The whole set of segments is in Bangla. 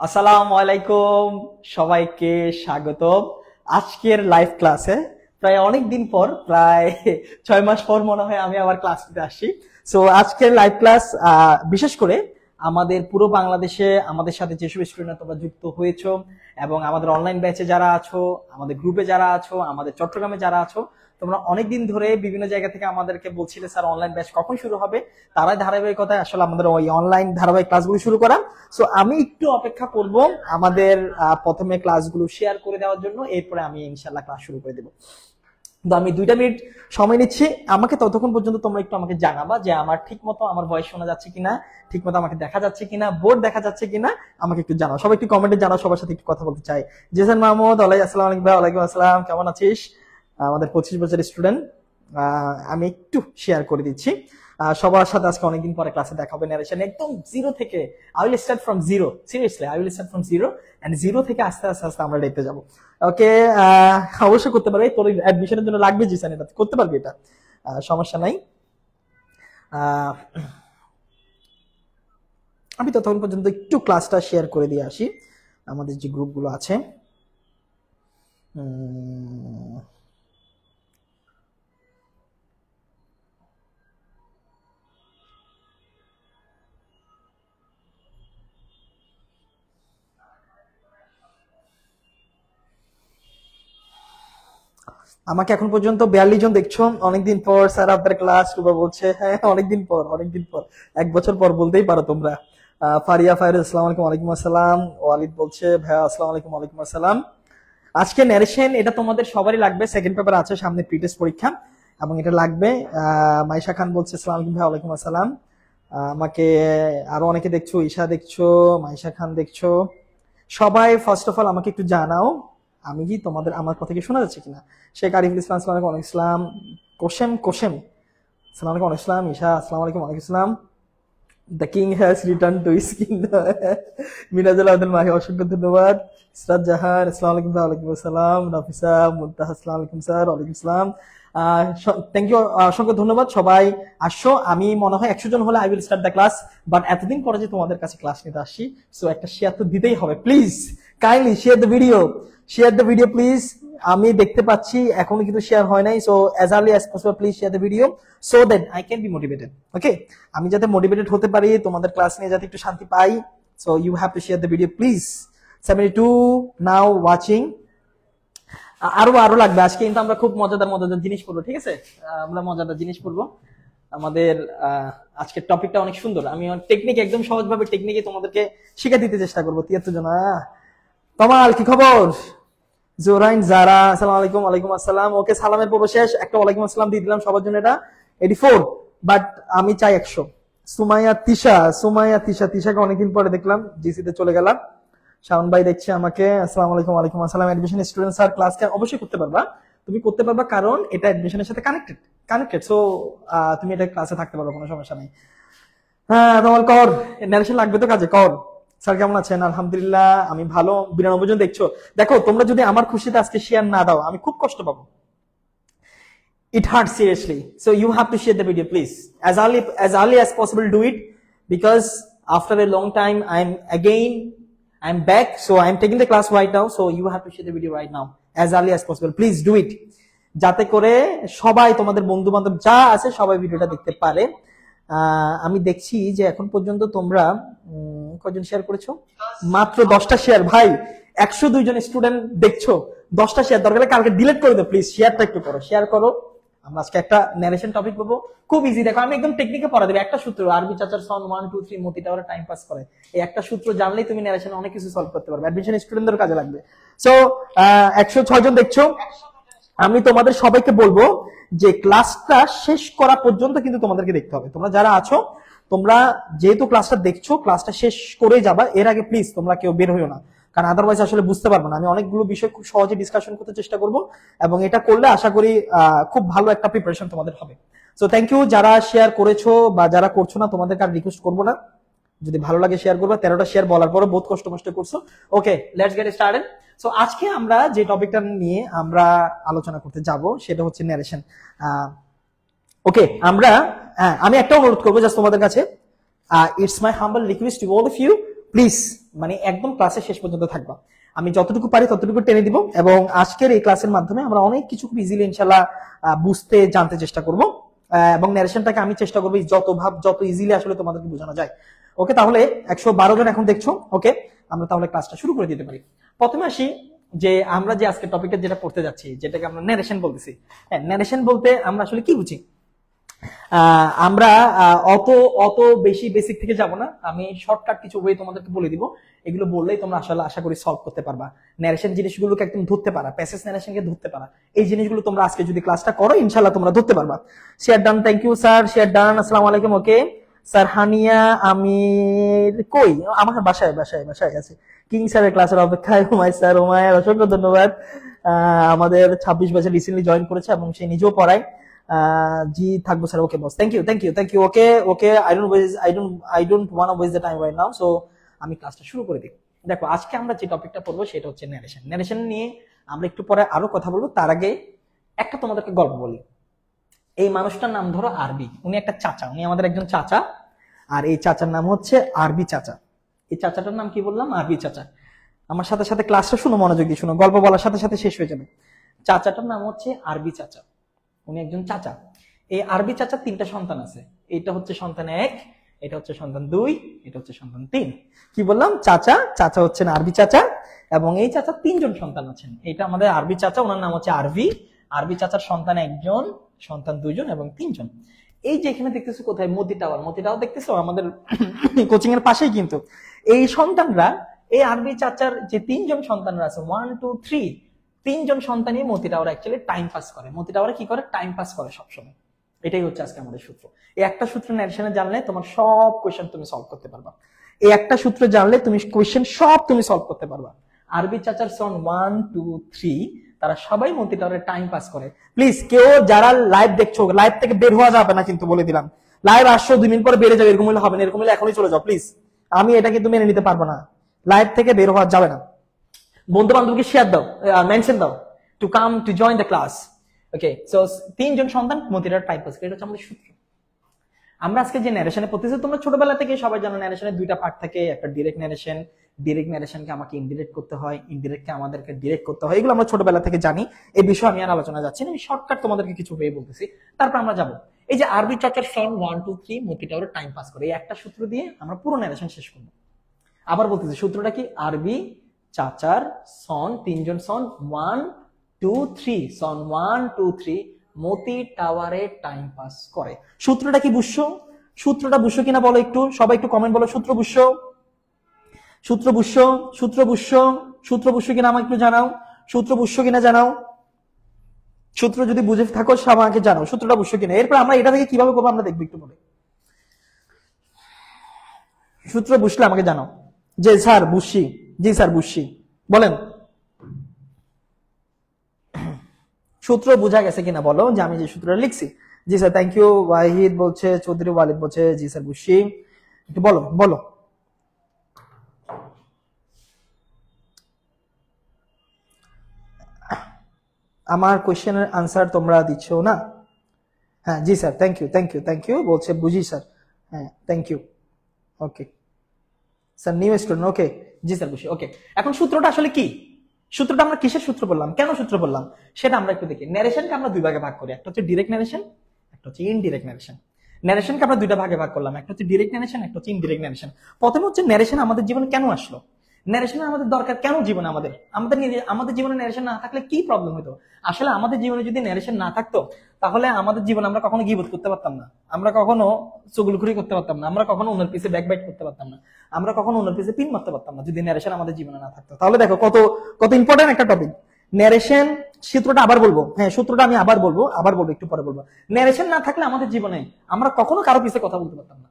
আসসালামু আলাইকুম, সবাইকে স্বাগতম আজকের লাইভ ক্লাসে। প্রায় অনেক দিন পর, প্রায় 6 মাস পর মনে হয় আমি আবার ক্লাস নিতে আসছি। সো আজকের লাইভ ক্লাস বিশেষ করে আমাদের পুরো বাংলাদেশে আমাদের সাথে যেসব স্টুডেন্ট তোমরা যুক্ত হয়েছো এবং আমাদের অনলাইন ব্যাচে যারা আছো, আমাদের গ্রুপে যারা আছো, আমাদের চট্টগ্রামে যারা আছো, তোমরা অনেকদিন ধরে বিভিন্ন জায়গা থেকে আমাদেরকে বলছিলে স্যার অনলাইন ব্যাচ কখন শুরু হবে। তারাই ধারাবাহিকতায় আসলে আমাদের ওই অনলাইন ধারাবাহিক ক্লাসগুলো শুরু করা। সো আমি একটু অপেক্ষা করব আমাদের প্রথমে ক্লাসগুলো শেয়ার করে দেওয়ার জন্য, এরপরে আমি ইনশাল্লাহ ক্লাস শুরু করে দেবো। তো আমি 2টা মিনিট সময় নিচ্ছি। আমাকে ততক্ষণ পর্যন্ত তোমরা একটু আমাকে জানাবা যে আমার ঠিক মতো আমার ভয়েস শোনা যাচ্ছে কিনা, ঠিক মতো আমাকে দেখা যাচ্ছে কিনা, বোর্ড দেখা যাচ্ছে কিনা, আমাকে একটু জানাও। সবাই একটু কমেন্টে জানাও, সবার সাথে একটু কথা বলতে চাই। জেসান মাহমুদ, আসসালামু আলাইকুম ভাই। ওয়ালাইকুম আসসালাম, কেমন আছিস? আমাদের 25 বছরের স্টুডেন্ট। আমি একটু শেয়ার করে দিচ্ছি। সবার সাথে আজকে অনেকদিন পরে ক্লাসে দেখা হবে ন্যারেশন একদম জিরো থেকে। I will start from zero, seriously I will start from zero, and zero থেকে আস্তে আস্তে আস্তে আমরা দেখতে যাবো। ওকে, অবশ্যই করতে পারবে। তোর অ্যাডমিশনের জন্য লাগবে জিসান, এটা করতে পারবি, এটা সমস্যা নাই। আমি ততক্ষণ পর্যন্ত একটু ক্লাসটা শেয়ার করে দিয়ে আসি আমাদের যে গ্রুপগুলো আছে। আমাকে এখন পর্যন্ত 42 জন দেখছো। অনেকদিন পর স্যার আপনার ক্লাস শুরু বলছে। হ্যাঁ, অনেকদিন পর, 1 বছর পর বলতেই পারো তোমরা। ফারিয়া ফায়রুজ, আসসালামু আলাইকুম। ওয়ালাইকুম আসসালাম। ওয়ালিদ বলছে ভাইয়া আসসালামু আলাইকুম। ওয়ালাইকুম আসসালাম। আজকে ন্যারেশন এটা তোমাদের সবারই লাগবে, সেকেন্ড পেপার আছে সামনে, প্রিটেস্ট পরীক্ষা, এবং এটা লাগবে। মাইশা খান বলছে আসসালামু আলাইকুম ভাই। ওয়ালাইকুম আসসালাম। আমাকে আরো অনেকে দেখছো, ঈশা দেখছো, মাইশা খান দেখছো। সবাই ফার্স্ট অফ অল আমাকে একটু জানাও আমি কি তোমাদের আমার কথা কি শোনা যাচ্ছে কিনা। শেখ আরিফুল ইসলাম, আসসালামু আলাইকুম। ওয়ালাইকুম ইসলাম। কোশেম আসসালামু আলাইকুম। ওয়ালাইকুম ইসলাম। ঈশা, আসসালামু আলাইকুম। ওয়ালাইকুম ইসলাম। The king has return to his kingdom. Minajul Abdul Mahi, অসংখ্য ধন্যবাদ। ইসরাত জাহান, আসসালামু আলাইকুম। ওয়ালাইকুম আসসালাম। নাফিসা মুনতাহা, আসসালামু আলাইকুম স্যার। ওয়ালাইকুম আসসালাম। থ্যাংক ইউ, অসংখ্য ধন্যবাদ। সবাই আসছো। আমি মনে হয় 100 জন হলে I will start the class, but এতদিন পরে যে তোমাদের কাছে ক্লাস নিতে আসছি, সো একটা শেয়ার তো দিতেই হবে। Please kindly share the video please. আমি দেখতে পাচ্ছি এখনো কিন্তু শেয়ার হয় নাই, so as early as possible please share the video so that I can be motivated. Okay, আমি যাতে মোটিভেটেড হতে পারি, তোমাদের ক্লাস নিয়ে যাতে একটু শান্তি পাই, so you have to share the video please. 72 now watching. আরো লাগবে। আজকে কিন্তু আমরা খুব মজাদার জিনিস পড়বো, ঠিক আছে? আমরা মজাদার জিনিস পড়বো। আমাদের আজকের টপিকটা অনেক সুন্দর। আমি টেকনিক একদম সহজভাবে টেকনিকে তোমাদেরকে শিখে দিতে চেষ্টা করবো। 73 জন। তমাল, কি খবর? জোরাইন জারা, আসসালামু আলাইকুম। ওয়ালাইকুম আসসালাম। ওকে, সালামের পর্ব শেষ। একটা ওয়ালাইকুম আসসালাম দিয়ে দিলাম সবার জন্য। এটা 84, বাট আমি চাই 100। তিশাকে অনেকদিন পরে দেখলাম, জিসিতে চলে গেলাম। শাওন ভাই দেখছে আমাকে, আসসালামু আলাইকুম। ওয়ালাইকুম আসসালাম। অ্যাডমিশন স্টুডেন্ট স্যার ক্লাসকে অবশ্যই করতে পারবা, তুমি করতে পারবা, কারণ এটা অ্যাডমিশনের সাথে কানেক্টেড। সো তুমি এটা ক্লাসে থাকতে পারো, কোনো সমস্যা নেই। হ্যাঁ, তোমার কর ন্যারেশন লাগবে তো কাজে কর। স্যার কেমন আছেন? আলহামদুলিল্লাহ আমি ভালো। 92 জন দেখছো। দেখো, তোমরা যদি আমার খুশিতে আজকে শেয়ার না দাও, আমি খুব কষ্ট পাবো। It hurts seriously. So you have to share the video, please. As early as possible, do it, because after a long time, I'm back. So I'm taking the class right now. So you have to share the video right now, as early as possible. Please do it. যাতে করে সবাই, তোমাদের বন্ধু বান্ধব যা আছে, সবাই ভিডিওটা দেখতে পারে। আমি দেখছি যে এখন পর্যন্ত তোমরা কয়জন শেয়ার করেছো? মাত্র 10টা শেয়ার। ভাই 102 জন স্টুডেন্ট দেখছো, 10টা শেয়ার। দরকার হলে কালকে ডিলিট করে দাও প্লিজ। শেয়ারটা একটু করো, শেয়ার করো। আমরা আজকে একটা ন্যারেশন টপিক পাবো, খুব ইজি। দেখো, আমি একদম টেকনিকে পড়া দেবো। একটা সূত্র, আরবি চাচার সন 1 2 3 মতিটা ওরা টাইম পাস করে। এই একটা সূত্র জানলেই তুমি ন্যারেশনে অনেক কিছু সলভ করতে পারবে। অ্যাডমিশন স্টুডেন্টদের কাজে লাগবে। সো 106 জন দেখছো। আমি তোমাদের সবাইকে বলবো যে ক্লাসটা শেষ করা পর্যন্ত কিন্তু তোমাদেরকে দেখতে হবে। তোমরা যারা আছো, তোমরা যেহেতু ক্লাসটা দেখছো, ক্লাসটা শেষ করে যাবা। এর আগে প্লিজ তোমরা কেউ বের হইও না, কারণ আদারওয়াইজ আসলে বুঝতে পারবো না। আমি অনেকগুলো বিষয় খুব সহজে ডিসকাশন করতে চেষ্টা করব, এবং এটা করলে আশা করি খুব ভালো একটা প্রিপারেশন তোমাদের হবে। সো থ্যাংক ইউ যারা শেয়ার করেছো বা যারা করছো না, তোমাদেরকে আর রিকোয়েস্ট করবো না। যদি ভালো লাগে শেয়ার করবা। 13টা শেয়ার বলার পরে বহুত কষ্ট করছো। ওকে, লেটস গেট স্টার্টেড। সো আজকে আমরা যে টপিকটা নিয়ে আমরা আলোচনা করতে যাব, সেটা হচ্ছে ন্যারেশন। ওকে, আমি একটা অনুরোধ করবো জাস্ট তোমাদের কাছে। It's my humble request to all of you please মানে একদম ক্লাসের শেষ পর্যন্ত থাকবা। আমি যতটুকু পারি ততটুকু টেনে দিব, এবং আজকের এই ক্লাসের মাধ্যমে আমরা অনেক কিছু খুব ইজিলি ইনশাল্লাহ বুঝতে জানতে চেষ্টা করব, এবং ন্যারেশনটাকে আমি চেষ্টা করবো যত ইজিলি আসলে তোমাদেরকে বোঝানো যায়। ওকে, তাহলে 112 জন এখন দেখছো। ওকে, আমরা তাহলে ক্লাসটা শুরু করে দিতে পারি। প্রথমে আসি যে আমরা যে আজকে টপিকটা যেটা পড়তে যাচ্ছি, যেটাকে আমরা ন্যারেশন বলতেছি। হ্যাঁ, ন্যারেশন বলতে আমরা আসলে কি বুঝি? আমরা অত অত বেশি বেসিক থেকে যাব না, আমি শর্টকাট কিছু ওয়ে তোমাদেরকে বলে দিব। এগুলো বললেই তোমরা আসলে আশা করি সলভ করতে পারবা। ন্যারেশন জিনিসগুলোকে একদম ধরতে পারা, প্যাসেজ ন্যারেশনকে ধরতে পারা, এই জিনিসগুলো তোমরা আজকে যদি ক্লাসটা করো ইনশাআল্লাহ তোমরা ধরতে পারবা। Share done, thank you sir, share done. আসসালামু আলাইকুম। ওকে স্যার, হানিয়া আমির কই? আমার বাসায় বাসায় বাসায় আছে। কিং স্যারের ক্লাসের অপেক্ষায় হুমায় স্যার। হুমায়ের অসংখ্য ধন্যবাদ। আমাদের 26 বছর রিসেন্টলি জয়েন করেছে এবং সে নিজেও পড়ায়। জি থাকবো sir. Okay boss, thank you thank you thank you. Okay okay, I don't want waste the time right now, so আমি ক্লাসটা শুরু করে দিই। দেখো, আজকে আমরা যে টপিকটা পড়বো সেটা হচ্ছে ন্যারেশন। ন্যারেশন নিয়ে আমরা একটু পরে আরো কথা বলবো, তার আগে একটা তোমাদেরকে গল্প বলি। এই মানুষটার নাম ধরো আরবি, উনি একটা চাচা, উনি আমাদের একজন চাচা, আর এই চাচার নাম হচ্ছে আরবি চাচা। এই চাচাটার নাম কি বললাম? আরবি চাচা। আমার সাথে সাথে ক্লাসটা শুনো, মনোযোগ দিয়ে শুনো, গল্প বলার সাথে সাথে শেষ হয়ে যাবে। চাচাটার নাম হচ্ছে আরবি চাচা, উনি একজন চাচা। এই আরবি চাচার 3টা সন্তান আছে। এটা হচ্ছে সন্তান 1, এটা হচ্ছে সন্তান 2, এটা হচ্ছে সন্তান 3। কি বললাম? চাচা, চাচা হচ্ছেন আরবি চাচা, এবং এই চাচার 3 জন সন্তান আছেন। এটা আমাদের আরবি চাচা, ওনার নাম হচ্ছে আরবি। আরবি চাচার সন্তান 1 জন, সন্তান 2 জন এবং 3 জন। এই যে এখানে দেখতেছো কোথায় মোতি টাওয়ার, মোতি টাওয়ার দেখতেছো আমাদের কোচিং এর পাশেই কিন্তু। এই সন্তানরা, এই আরবি চাচার যে 3 জন সন্তানরা আছে, 1 2 3, 3 জন সন্তানই মোতি টাওয়ার অ্যাকচুয়ালি টাইম পাস করে। মোতি টাওয়ারে কি করে? টাইম পাস করে সবসময়। এটাই হচ্ছে আজকে আমাদের সূত্র। এই একটা সূত্র ন্যারেশনে জানলে তোমার সব কোয়েশ্চেন তুমি সলভ করতে পারবা। এই একটা সূত্র জানলে তুমি কোয়েশ্চেন সব তুমি সলভ করতে পারবা। আরবি চাচার সন 1 2 3 তারা সবাই মোতি টাওয়ারে টাইম পাস করে। প্লিজ কেউ যারা লাইভ দেখছো, লাইভ থেকে বের হওয়া যাবে না কিন্তু, বলে দিলাম। লাইভ আসছো 2 মিনিট পরে বেড়ে যাবে, এরকম হলে হবে না। এরকম হলে এখনই চলে যাও প্লিজ, আমি এটা কিন্তু মেনে নিতে পারবো না। লাইভ থেকে বের হওয়া যাবে না। বন্ধু বান্ধবকে শেয়ার দাও, মেনশন দাও to come to join the class. Okay, so 3 জন সন্তান মোতিটার টাইপ পাস করে, এটা হচ্ছে আমাদের সূত্র। আমরা আজকে যে ন্যারেশনে পড়তেছি, তোমরা ছোটবেলা থেকে সবাই জানো ন্যারেশনের 2টা পার্ট থাকে। একটা ডিরেক্ট ন্যারেশন, ডিরেক্ট ন্যারেশনকে আমাকে ইনডিরেক্ট করতে হয়, ইনডিরেক্টকে আমাদেরকে ডিরেক্ট করতে হয়। এগুলো আমরা ছোটবেলা থেকে জানি, এই বিষয়ে আমি আর আলোচনা যাচ্ছি না, আমি শর্টকাট তোমাদেরকে কিছু ওয়ে বলতেছি, তারপর আমরা যাবো। এই যে আরবি চাচার সন 1 2 3 মোতিটার টাইম পাস করে, এই একটা সূত্র দিয়ে আমরা পুরো ন্যারেশন শেষ করবো। আবার বলতেছি, সূত্রটা কি? আরবি চাচার সন 3 জন সন 1 2 3, সন 1 2 3 মোতি টাওয়ারে টাইম পাস করে। সূত্রটা কি বুঝছো? সূত্রটা বুঝছো কিনা বলো একটু, সবাই একটু কমেন্ট বলো। সূত্র বুঝছো? সূত্র বুঝছো? সূত্র বুঝছো? সূত্র বুঝছো কিনা আমাকে একটু জানাও। সূত্র বুঝছো কিনা জানাও। সূত্র যদি বুঝে থাকো আমাকে জানাও সূত্রটা বুঝছো কিনা। এরপর আমরা এটা থেকে কিভাবে করবো আমরা দেখবো একটু পরে। সূত্র বুঝলে আমাকে জানাও যে স্যার বুঝছি। জি স্যার বুঝছি, বলেন সূত্র বোঝা গেছে কিনা বলো, যে আমি যে সূত্রটা লিখছি। জি স্যার, থ্যাংক ইউ। ওয়াহিদ বলছে, চৌধুরী ওয়ালিদ বলছে জি স্যার বুঝছি। একটু বলো বলো। আমার কোয়েশ্চেনের আনসার তোমরা দিচ্ছ না? হ্যাঁ জি sir, thank you thank you thank you বলছে, বুঝি স্যার। হ্যাঁ thank you. Okay sir, new student. Okay জি স্যার বুঝি। ওকে, এখন সূত্রটা আসলে কি? সূত্রটা আমরা কিসের সূত্র বললাম, কেন সূত্র বললাম সেটা আমরা একটু দেখি। ন্যারেশনকে আমরা 2 ভাগে ভাগ করি, একটা হচ্ছে ডিরেক্ট ন্যারেশন, একটা হচ্ছে ইনডিরেক্ট ন্যারেশন। ন্যারেশনকে আমরা 2টা ভাগে ভাগ করলাম, একটা হচ্ছে ডিরেক্ট ন্যারেশন, একটা হচ্ছে ইনডিরেক্ট ন্যারেশন। প্রথমে হচ্ছে ন্যারেশন আমাদের জীবনে কেন আসলো, ন্যারেশন আমাদের দরকার কেন জীবনে, আমাদের জীবনে ন্যারেশন না থাকলে কি প্রবলেম হতো? আসলে আমাদের জীবনে যদি ন্যারেশন না থাকতো তাহলে আমাদের জীবনে আমরা কখনো গীবত করতে পারতাম না, আমরা কখনো চুগলখুরি করতে পারতাম না, আমরা কখনো অন্যের পিছে ব্যাকবাইট করতে পারতাম না, আমরা কখনো অন্যের পিছে পিন মারতে পারতাম না, যদি ন্যারেশন আমাদের জীবনে না থাকতো। তাহলে দেখো কত কত ইম্পর্টেন্ট একটা টপিক ন্যারেশন। সূত্রটা আবার বলবো, হ্যাঁ সূত্রটা আমি আবার বলবো একটু পরে বলবো। ন্যারেশন না থাকলে আমাদের জীবনে আমরা কখনো কারো পিছে কথা বলতে পারতাম না।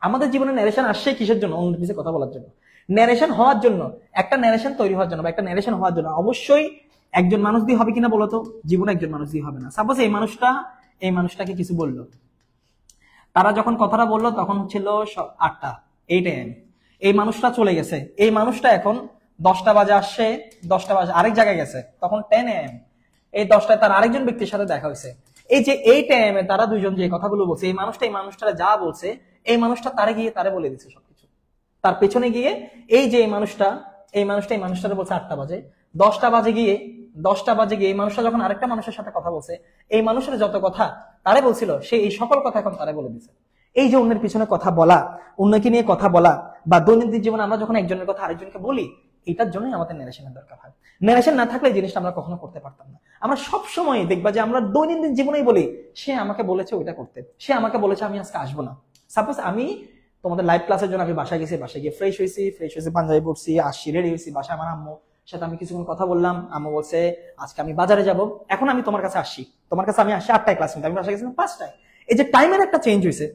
আমাদের জীবনে ন্যারেশন আসছে কিসের জন্য? অন্যের পিছে কথা বলার জন্য। ন্যারেশন হওয়ার জন্য, একটা ন্যারেশন তৈরি হওয়ার জন্য বা একটা ন্যারেশন হওয়ার জন্য অবশ্যই একজন মানুষ দিয়ে হবে কিনা বলতো? জীবনে একজন মানুষ দিয়ে হবে না। সাপোজ এই মানুষটাকে কিছু বললো, তারা যখন কথাটা বললো তখন ছিল 8টা 8 AM, এই মানুষটা চলে গেছে, এই মানুষটা এখন 10টা বাজে আসছে, 10টা বাজে আরেক জায়গায় গেছে, তখন 10 AM, এই 10টায় তার আরেকজন ব্যক্তির সাথে দেখা হয়েছে। এই যে 8 AM এ তারা দুইজন যে কথাগুলো বলছে, এই মানুষটা যা বলছে, এই মানুষটা তারে গিয়ে তারে বলে দিচ্ছে সবকিছু। তার পেছনে গিয়ে এই যে এই মানুষটার বলছে 8টা বাজে, 10টা বাজে গিয়ে এই মানুষটা যখন আরেকটা মানুষের সাথে কথা বলছে, এই মানুষের যত কথা তারে বলছিল, সে এই সকল কথা এখন তারে বলে দিছে। এই যে অন্যের পিছনে কথা বলা, অন্যকে নিয়ে কথা বলা, বা দৈনন্দিন জীবনে আমরা যখন একজনের কথা আরেকজনকে বলি, এটার জন্যই আমাদের ন্যারেশনের দরকার হয়। ন্যারেশন না থাকলে এই জিনিসটা আমরা কখনো করতে পারতাম না। আমরা সবসময় দেখবা যে আমরা দৈনন্দিন জীবনেই বলি, সে আমাকে বলেছে ওইটা করতে, সে আমাকে বলেছে আমি আজকে আসবো না। সাপোজ আমি তোমাদের লাইভ ক্লাসের জন্য আমি বাসায় গেছি, বাসায় গিয়ে ফ্রেশ হয়েছি, পাঞ্জাবি পরছি, আসছি, রেডি হয়েছি, বাসায় আমার আম্মু সাথে আমি কিছুক্ষণ কথা বললাম, আম্মু বলছে আজকে আমি বাজারে যাব, এখন আমি তোমার কাছে আসছি, তোমার কাছে আমি আসছি 8টায় ক্লাস নিতে, আমি বাসায় গেছিলাম 5টায়। এই যে টাইমের একটা চেঞ্জ হয়েছে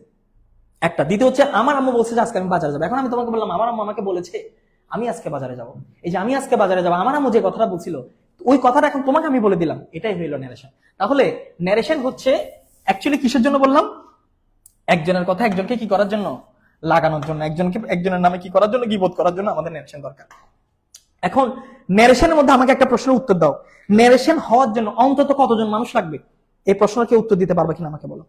একটা। দ্বিতীয় হচ্ছে আমার আম্মু বলছে যে আজকে আমি বাজারে যাবো, এখন আমি তোমাকে বললাম আমার আম্মু আমাকে বলেছে আমি আজকে বাজারে যাব। এই যে আমি আজকে বাজারে যাবো, আমার আম্মু যে কথাটা বলছিল ওই কথাটা এখন তোমাকে আমি বলে দিলাম, এটাই হইল ন্যারেশন। তাহলে ন্যারেশন হচ্ছে অ্যাকচুয়ালি কিসের জন্য বললাম? একজনের কথা একজনকে কি করার জন্য? লাগানোর জন্য, একজনের নামে কি করার জন্য? গীবত করার জন্য আমাদের ন্যারেশন দরকার। এখন ন্যারেশনের মধ্যে আমাকে একটা প্রশ্নের উত্তর দাও, ন্যারেশন হওয়ার জন্য অন্তত কতজন মানুষ লাগবে? এই প্রশ্নের কি উত্তর দিতে পারবে কিনা আমাকে বলো।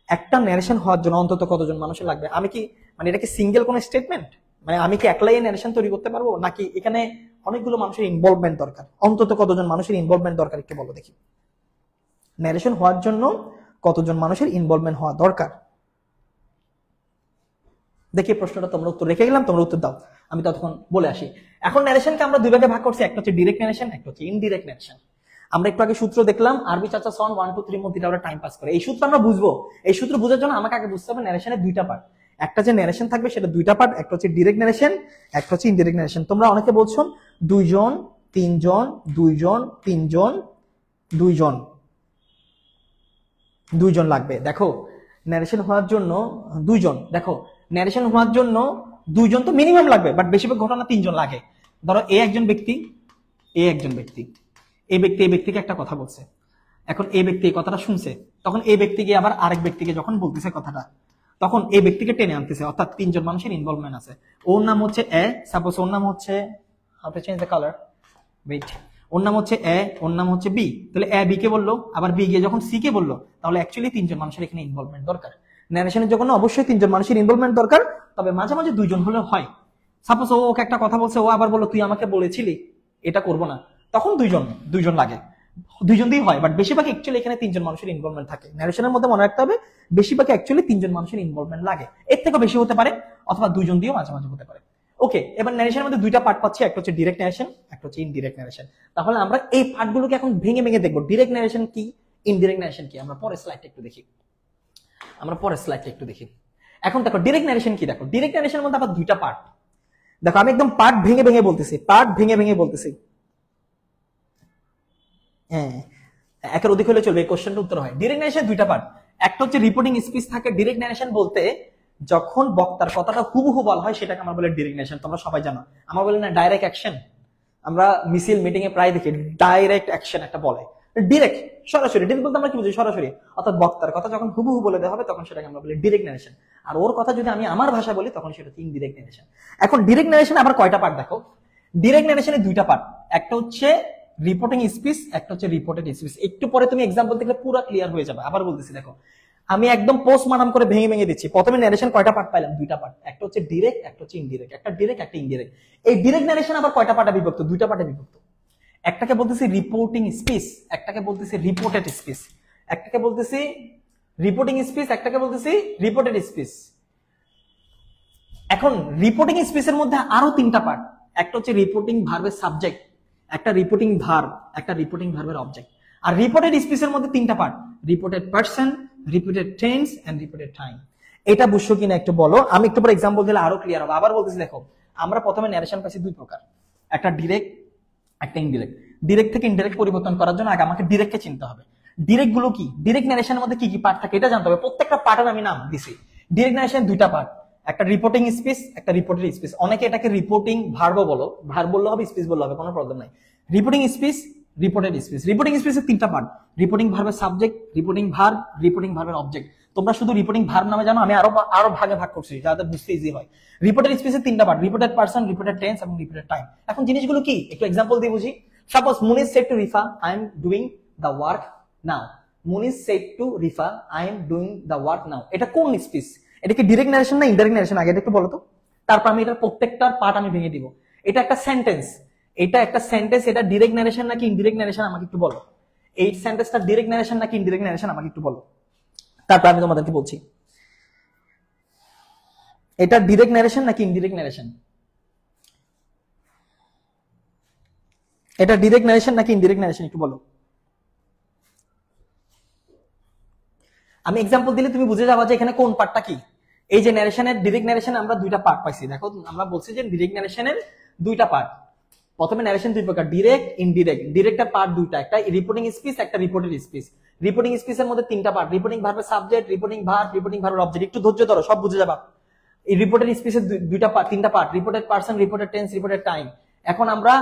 একটা ন্যারেশন হওয়ার জন্য অন্তত কতজন মানুষের লাগবে? আমি কি মানে এটা কি সিঙ্গেল কোন স্টেটমেন্ট? মানে আমি কি একলাই ন্যারেশন তৈরি করতে পারবো, নাকি এখানে অনেকগুলো মানুষের ইনভলভমেন্ট দরকার? অন্তত কতজন মানুষের ইনভলভমেন্ট দরকার একটু বলো দেখি। ন্যারেশন হওয়ার জন্য কতজন মানুষের ইনভলভমেন্ট হওয়া দরকার? দেখি প্রশ্নটা তোমরা উত্তর রেখে গেলাম, তোমরা উত্তর দাও, আমি ততক্ষণ বলে আসি। এখন ন্যারেশনকে আমরা দুই ভাগে ভাগ করছি, একটা হচ্ছে ডিরেক্ট ন্যারেশন, একটা হচ্ছে ইনডিরেক্ট ন্যারেশন। আমরা একটু আগে সূত্র দেখলাম, আরবি চাচা সন 1 2 3 মধ্যে আমরা টাইম পাস করে। এই সূত্র আমরা বুঝবো, এই সূত্র বোঝার জন্য আমাকে আগে বুঝতে হবে ন্যারেশনের দুইটা পার্ট। একটা যে ন্যারেশন থাকবে সেটা দুইটা পার্ট, একটা হচ্ছে ডিরেক্ট ন্যারেশন, একটা হচ্ছে ইনডিরেক্ট ন্যারেশন। তোমরা অনেকে বলছো 2 জন 3 জন 2 জন 3 জন 2 জন লাগবে। দেখো ন্যারেশন হওয়ার জন্য 2 জন, দেখো ন্যারেশন হওয়ার জন্য 2 জন তো মিনিমাম লাগবে, বাট বেশিরভাগ ঘটনা 3 জন লাগে। ধরো এই একজন ব্যক্তি, এই ব্যক্তিকে একটা কথা বলছে, এখন এই ব্যক্তি এই কথাটা শুনছে, তখন এই ব্যক্তিকে আবার আরেক ব্যক্তিকে যখন বলতেছে কথাটা, তখন এই ব্যক্তিকে টেনে আনতেছে, অর্থাৎ 3 জন মানুষের ইনভলভমেন্ট আছে। ওর নাম হচ্ছে এ, সাপোজ ওর নাম হচ্ছে, how to change the colour, wait, ওর নাম হচ্ছে এ, ওর নাম হচ্ছে বি, তাহলে এ বি কে বললো, আবার বি গিয়ে যখন সি কে বললো, তাহলে অ্যাকচুয়ালি 3 জন মানুষের এখানে ইনভলভমেন্ট দরকার। ন্যারেশনের জন্য অবশ্যই 3 জন মানুষের ইনভলভমেন্ট দরকার, তবে মাঝে মাঝে 2 জন হলে হয়। সাপোজ ও ওকে একটা কথা বলছে, ও আবার বললো তুই আমাকে বলেছিলি এটা করবো না, তখন 2 জন লাগে, 2 জন দিয়ে হয়, বাট বেশিরভাগ অ্যাকচুয়ালি এখানে 3 জন মানুষের ইনভলভমেন্ট থাকে। ন্যারেশনের মধ্যে মনে রাখতে হবে বেশিরভাগ অ্যাকচুয়ালি 3 জন মানুষের ইনভলভমেন্ট লাগে, এর থেকে বেশি হতে পারে, অথবা 2 জন দিয়েও মাঝে মাঝে হতে পারে। ওকে, এবার ন্যারেশনের মধ্যে দুইটা পার্ট পাচ্ছি, একটা হচ্ছে ডিরেক্ট ন্যারেশন, একটা হচ্ছে ইনডিরেক্ট ন্যারেশন। তাহলে আমরা এই পার্টগুলোকে এখন ভেঙে ভেঙে দেখবো, ডিরেক্ট ন্যারেশন কি, ইনডিরেক্ট ন্যারেশন কি। আমরা পরের স্লাইডটা একটু দেখি। এখন দেখো ডিরেক্ট ন্যারেশন কি, দেখো ডিরেক্ট ন্যারেশনের মধ্যে আবার দুইটা পার্ট। দেখো আমি একদম পার্ট ভেঙে ভেঙে বলতেছি, হ্যাঁ একের অধিক হলে চলবে, এই কোশ্চেনটা উত্তর হয়। ডিরেক্ট ন্যারেশন দুইটা পার্ট, একটা হচ্ছে রিপোর্টিং স্পিচ থাকে। ডিরেক্ট ন্যারেশন বলতে যখন বক্তার কথাটা হুবহু বলা হয় সেটাকে আমরা বলে ডিরেক্ট ন্যারেশন, তোমরা সবাই জানো। আমরা বলি না ডাইরেক্ট অ্যাকশন, আমরা মিছিল মিটিং এ প্রায় দেখি ডাইরেক্ট অ্যাকশন একটা বলে, ডিরেক্ট সরাসরি। ডিরেক্ট বলতে আমরা কি বুঝি? সরাসরি, অর্থাৎ বক্তার কথা যখন হুবহু বলে দেওয়া হবে তখন সেটাকে আমরা বলি ডিরেক্ট ন্যারেশন। আর ওর কথা যদি আমি আমার ভাষা বলি তখন সেটা ইনডিরেক্ট ন্যারেশন। এখন ডিরেক্ট ন্যারেশন আবার কয়টা পার্ট দেখো, ডিরেক্ট ন্যারেশনের দুইটা পার্ট, একটা হচ্ছে রিপোর্টিং স্পিচ, একটা হচ্ছে রিপোর্টেড স্পিচ। একটু পরে তুমি এক্সাম্পল দেখলে পুরো ক্লিয়ার হয়ে যাবে। আবার বলতেছি, দেখো আমি একদম পোস্টমর্টম করে ভেঙে ভেঙে দিচ্ছি। প্রথমে ন্যারেশন কয়টা পার্ট পাইলাম? দুইটা পার্ট, একটা হচ্ছে ডিরেক্ট, একটা হচ্ছে ইনডিরেক্ট। একটা ডিরেক্ট, একটা ইনডিরেক্ট। এই ডিরেক্ট ন্যারেশন আবার কয়টা পার্টে বিভক্ত? দুইটা পার্টে বিভক্ত। একটাকে বলতেছি রিপোর্টিং স্পিচ, একটাকে বলতেছি রিপোর্টেড স্পিচ। একটাকে বলতেছি রিপোর্টিং স্পিচ, একটাকে বলতেছি রিপোর্টেড স্পিচ। এখন রিপোর্টিং স্পিচের মধ্যে আরো তিনটা পার্ট, একটা হচ্ছে রিপোর্টিং ভার্বের সাবজেক্ট, একটা রিপোর্টিং ভার্ব, একটা রিপোর্টিং ভার্বের অবজেক্ট। আর রিপোর্টেড স্পিচের মধ্যে তিনটা part, reported person, reported tense and reported time. এটা বুঝছো কিনা একটু বলো, আমি একটু পরে এক্সাম্পল দিলে আরো ক্লিয়ার হবে। আবার বলতেছি, দেখো আমরা প্রথমে ন্যারেশন পাইছি দুই প্রকার, একটা ডিরেক্ট, একটা ইনডিরেক্ট। ডিরেক্ট থেকে ইনডিরেক্ট পরিবর্তন করার জন্য আগে আমাকে ডিরেক্টকে চিনতে হবে। ডিরেক্ট গুলো কি, ডিরেক্ট ন্যারেশনের মধ্যে কি কি পার্ট থাকে এটা জানতে হবে। প্রত্যেকটা পার্টের আমি নাম দিছি। ডিরেক্ট ন্যারেশনের দুইটা পার্ট, একটা রিপোর্টিং স্পিচ, একটা রিপোর্টেড স্পিচ। অনেকে এটাকে রিপোর্টিং ভার্বও বলো, ভার্ব বললে হবে, স্পিচ বললে হবে, কোনো প্রবলেম নাই। Reporting speech, reported speech. Reporting স্পিচের তিনটা পার্ট, রিপোর্টিং ভার্বের সাবজেক্ট, রিপোর্টিং ভার্ব, রিপোর্টিং ভার্বের অবজেক্ট। তোমরা শুধু রিপোর্টিং ভার্ব নামে জানো, আমি আরো ভাগে ভাগ করছি যাতে বুঝতে ইজি হয়। রিপোর্টেড স্পিচের তিনটা part, reported person, reported tense এবং রিপোর্টেড টাইম। এখন জিনিসগুলো কি একটু এক্সাম্পল দিয়ে বুঝি। Suppose Munis said to Rifa, I am doing the work now. Munis said to Rifa, I am doing the work now. এটা কোন স্পিচ? এটা কি ডিরেক্ট ন্যারেশন না ইনডাইরেক্ট ন্যারেশন? আগে একটু বলো তো। তারপর আমি এটার প্রত্যেকটার পার্ট আমি ভেঙে দিব। এটা একটা সেন্টেন্স, এটা ডিরেক্ট ন্যারেশন নাকি ইনডিরেক্ট ন্যারেশন আমাকে একটু বলো। এই সেন্টেন্সটা ডিরেক্ট ন্যারেশন নাকি ইনডিরেক্ট ন্যারেশন আমাকে একটু বলো, তারপর আমি তোমাদেরকে বলছি এটা ডিরেক্ট ন্যারেশন নাকি ইনডিরেক্ট ন্যারেশন। এটা ডিরেক্ট ন্যারেশন নাকি ইনডিরেক্ট ন্যারেশন একটু বলো। আমি এক্সাম্পল দিলে তুমি বুঝে যাবা যে এখানে কোন পার্টটা কি। এই যে ন্যারেশনের ডিরেক্ট ন্যারেশন আমরা দুইটা পার্ট পাইছি। দেখো আমরা বলছি যে ডিরেক্ট ন্যারেশনের দুইটা পার্ট। প্রথমে ন্যারেশন দুই প্রকার, ডিরেক্ট ইনডিরেক্ট। ডিরেক্টের পার্ট দুইটা, একটা রিপোর্টিং স্পিচ, একটা রিপোর্টেড স্পিচ। রিপোর্টিং স্পিচের মধ্যে তিনটা পার্ট, রিপোর্টিং ভার্বের সাবজেক্ট, রিপোর্টিং ভার্ব, রিপোর্টিং ভার্বের অবজেক্ট। একটু ধৈর্য ধরো, সব বুঝে যাবা। এই রিপোর্টেড স্পিচের দুইটা পার্ট, তিনটা part, reported person, reported tense, reported time. এখন আমরা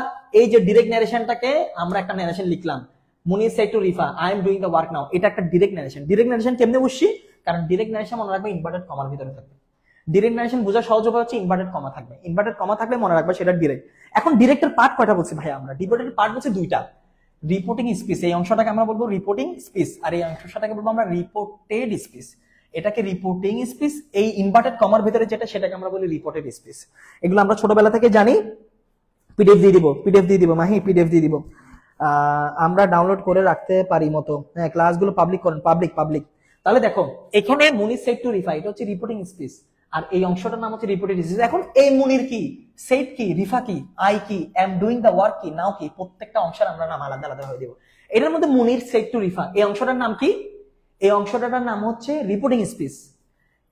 এই যে ডিরেক্ট ন্যারেশনটাকে আমরা একটা ন্যারেশন লিখলাম, Munir said to Rifa I am doing the work now. এটা একটা ডিরেক্ট ন্যারেশন। ডিরেক্ট ন্যারেশন কেমনে বুঝছি? কারণ ডিরেক্ট ন্যারেশন মনে রাখবে ইনভার্টেড কমার ভিতরে থাকবে। ডিরেক্ট ন্যারেশন বোঝা সহজ উপায় হচ্ছে ইনভার্টেড কমা থাকবে। ইনভার্টেড কমা থাকলে মনে রাখবে সেটা ডিরেক্ট। এখন ডিরেক্টের পার্ট কয়টা বলছি ভাই আমরা? ডিরেক্টের পার্ট হচ্ছে দুইটা। রিপোর্টিং স্পিচ, এই অংশটাকে আমরা বলবো রিপোর্টিং স্পিচ, আর এই অংশটাকে বলবো আমরা রিপোর্টেড স্পিচ। এটাকে রিপোর্টিং স্পিচ, এই ইনভার্টেড কমার ভিতরে যেটা সেটাকে আমরা বলি রিপোর্টেড স্পিচ। এগুলো আমরা ছোটবেলা থেকে জানি। পিডিএফ দিয়ে দিব মাহি, পিডিএফ দিয়ে দিব। আমরা ডাউনলোড করে রাখতে পারি মতো। হ্যাঁ, ক্লাসগুলো পাবলিক করেন, পাবলিক। তাহলে দেখো এখানে মুনির সেড টু রিফা, এটা হচ্ছে রিপোর্টিং স্পিচ, আর এই অংশটার নাম হচ্ছে রিপোর্টেড স্পিচ। এখন এই মুনির কি, সেড কি, রিফা কি, আই কি, এম ডুইং দ্য ওয়ার্ক কি, নাও কি, প্রত্যেকটা অংশের আমরা নাম আলাদা আলাদা হয়ে দিব। এটার মধ্যে মুনির সেড টু রিফা, এই অংশটার নাম কি? এই অংশটার নাম হচ্ছে রিপোর্টিং স্পিচ।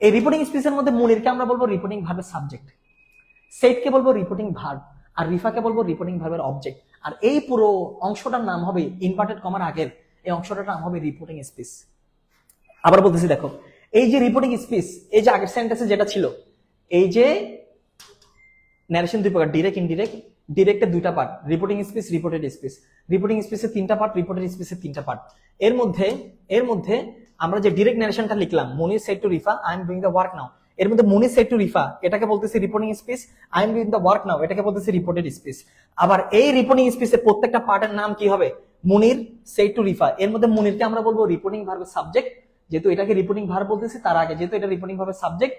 এই রিপোর্টিং স্পিচের মধ্যে মুনিরকে আমরা বলবো রিপোর্টিং ভার্বের সাবজেক্ট, সেডকে বলবো রিপোর্টিং ভার্ব, আর রিফাকে বলবো রিপোর্টিং ভার্বের অবজেক্ট। আর এই পুরো অংশটার নাম হবে ইনভার্টেড কমার আগের এই অংশটার নাম হবে রিপোর্টিং স্পিচ। আবার বলতেছি দেখো, এই যে রিপোর্টিং স্পিচ, এই যে আগের সেন্টেন্সে যেটা ছিল, এই যে ন্যারেশন দুই প্রকার, ডিরেক্ট ইনডিরেক্ট। ডিরেক্টের দুইটা part, reporting speech, reported speech. Reporting স্পিচের তিনটা পার্ট, রিপোর্টেড স্পিচের তিনটা পার্ট। এর মধ্যে আমরা যে ডিরেক্ট ন্যারেশনটা লিখলাম, Munir said to Rifa I am doing the work now, এর মধ্যে মুনির সেড টু রিফা এটাকে বলতেছে reporting speech, I am doing the work now এটাকে বলতেছে রিপোর্টেড স্পিচ। আবার এই রিপোর্টিং স্পিচের প্রত্যেকটা পার্টের নাম কি হবে? মুনির সেড টু রিফা। এর মধ্যে মুনিরকে আমরা বলবো রিপোর্টিং ভার্বের সাবজেক্ট, যেহেতু এটাকে রিপোর্টিং ভার্ব বলতেছি, তার আগে যেহেতু এটা রিপোর্টিং ভার্বের সাবজেক্ট,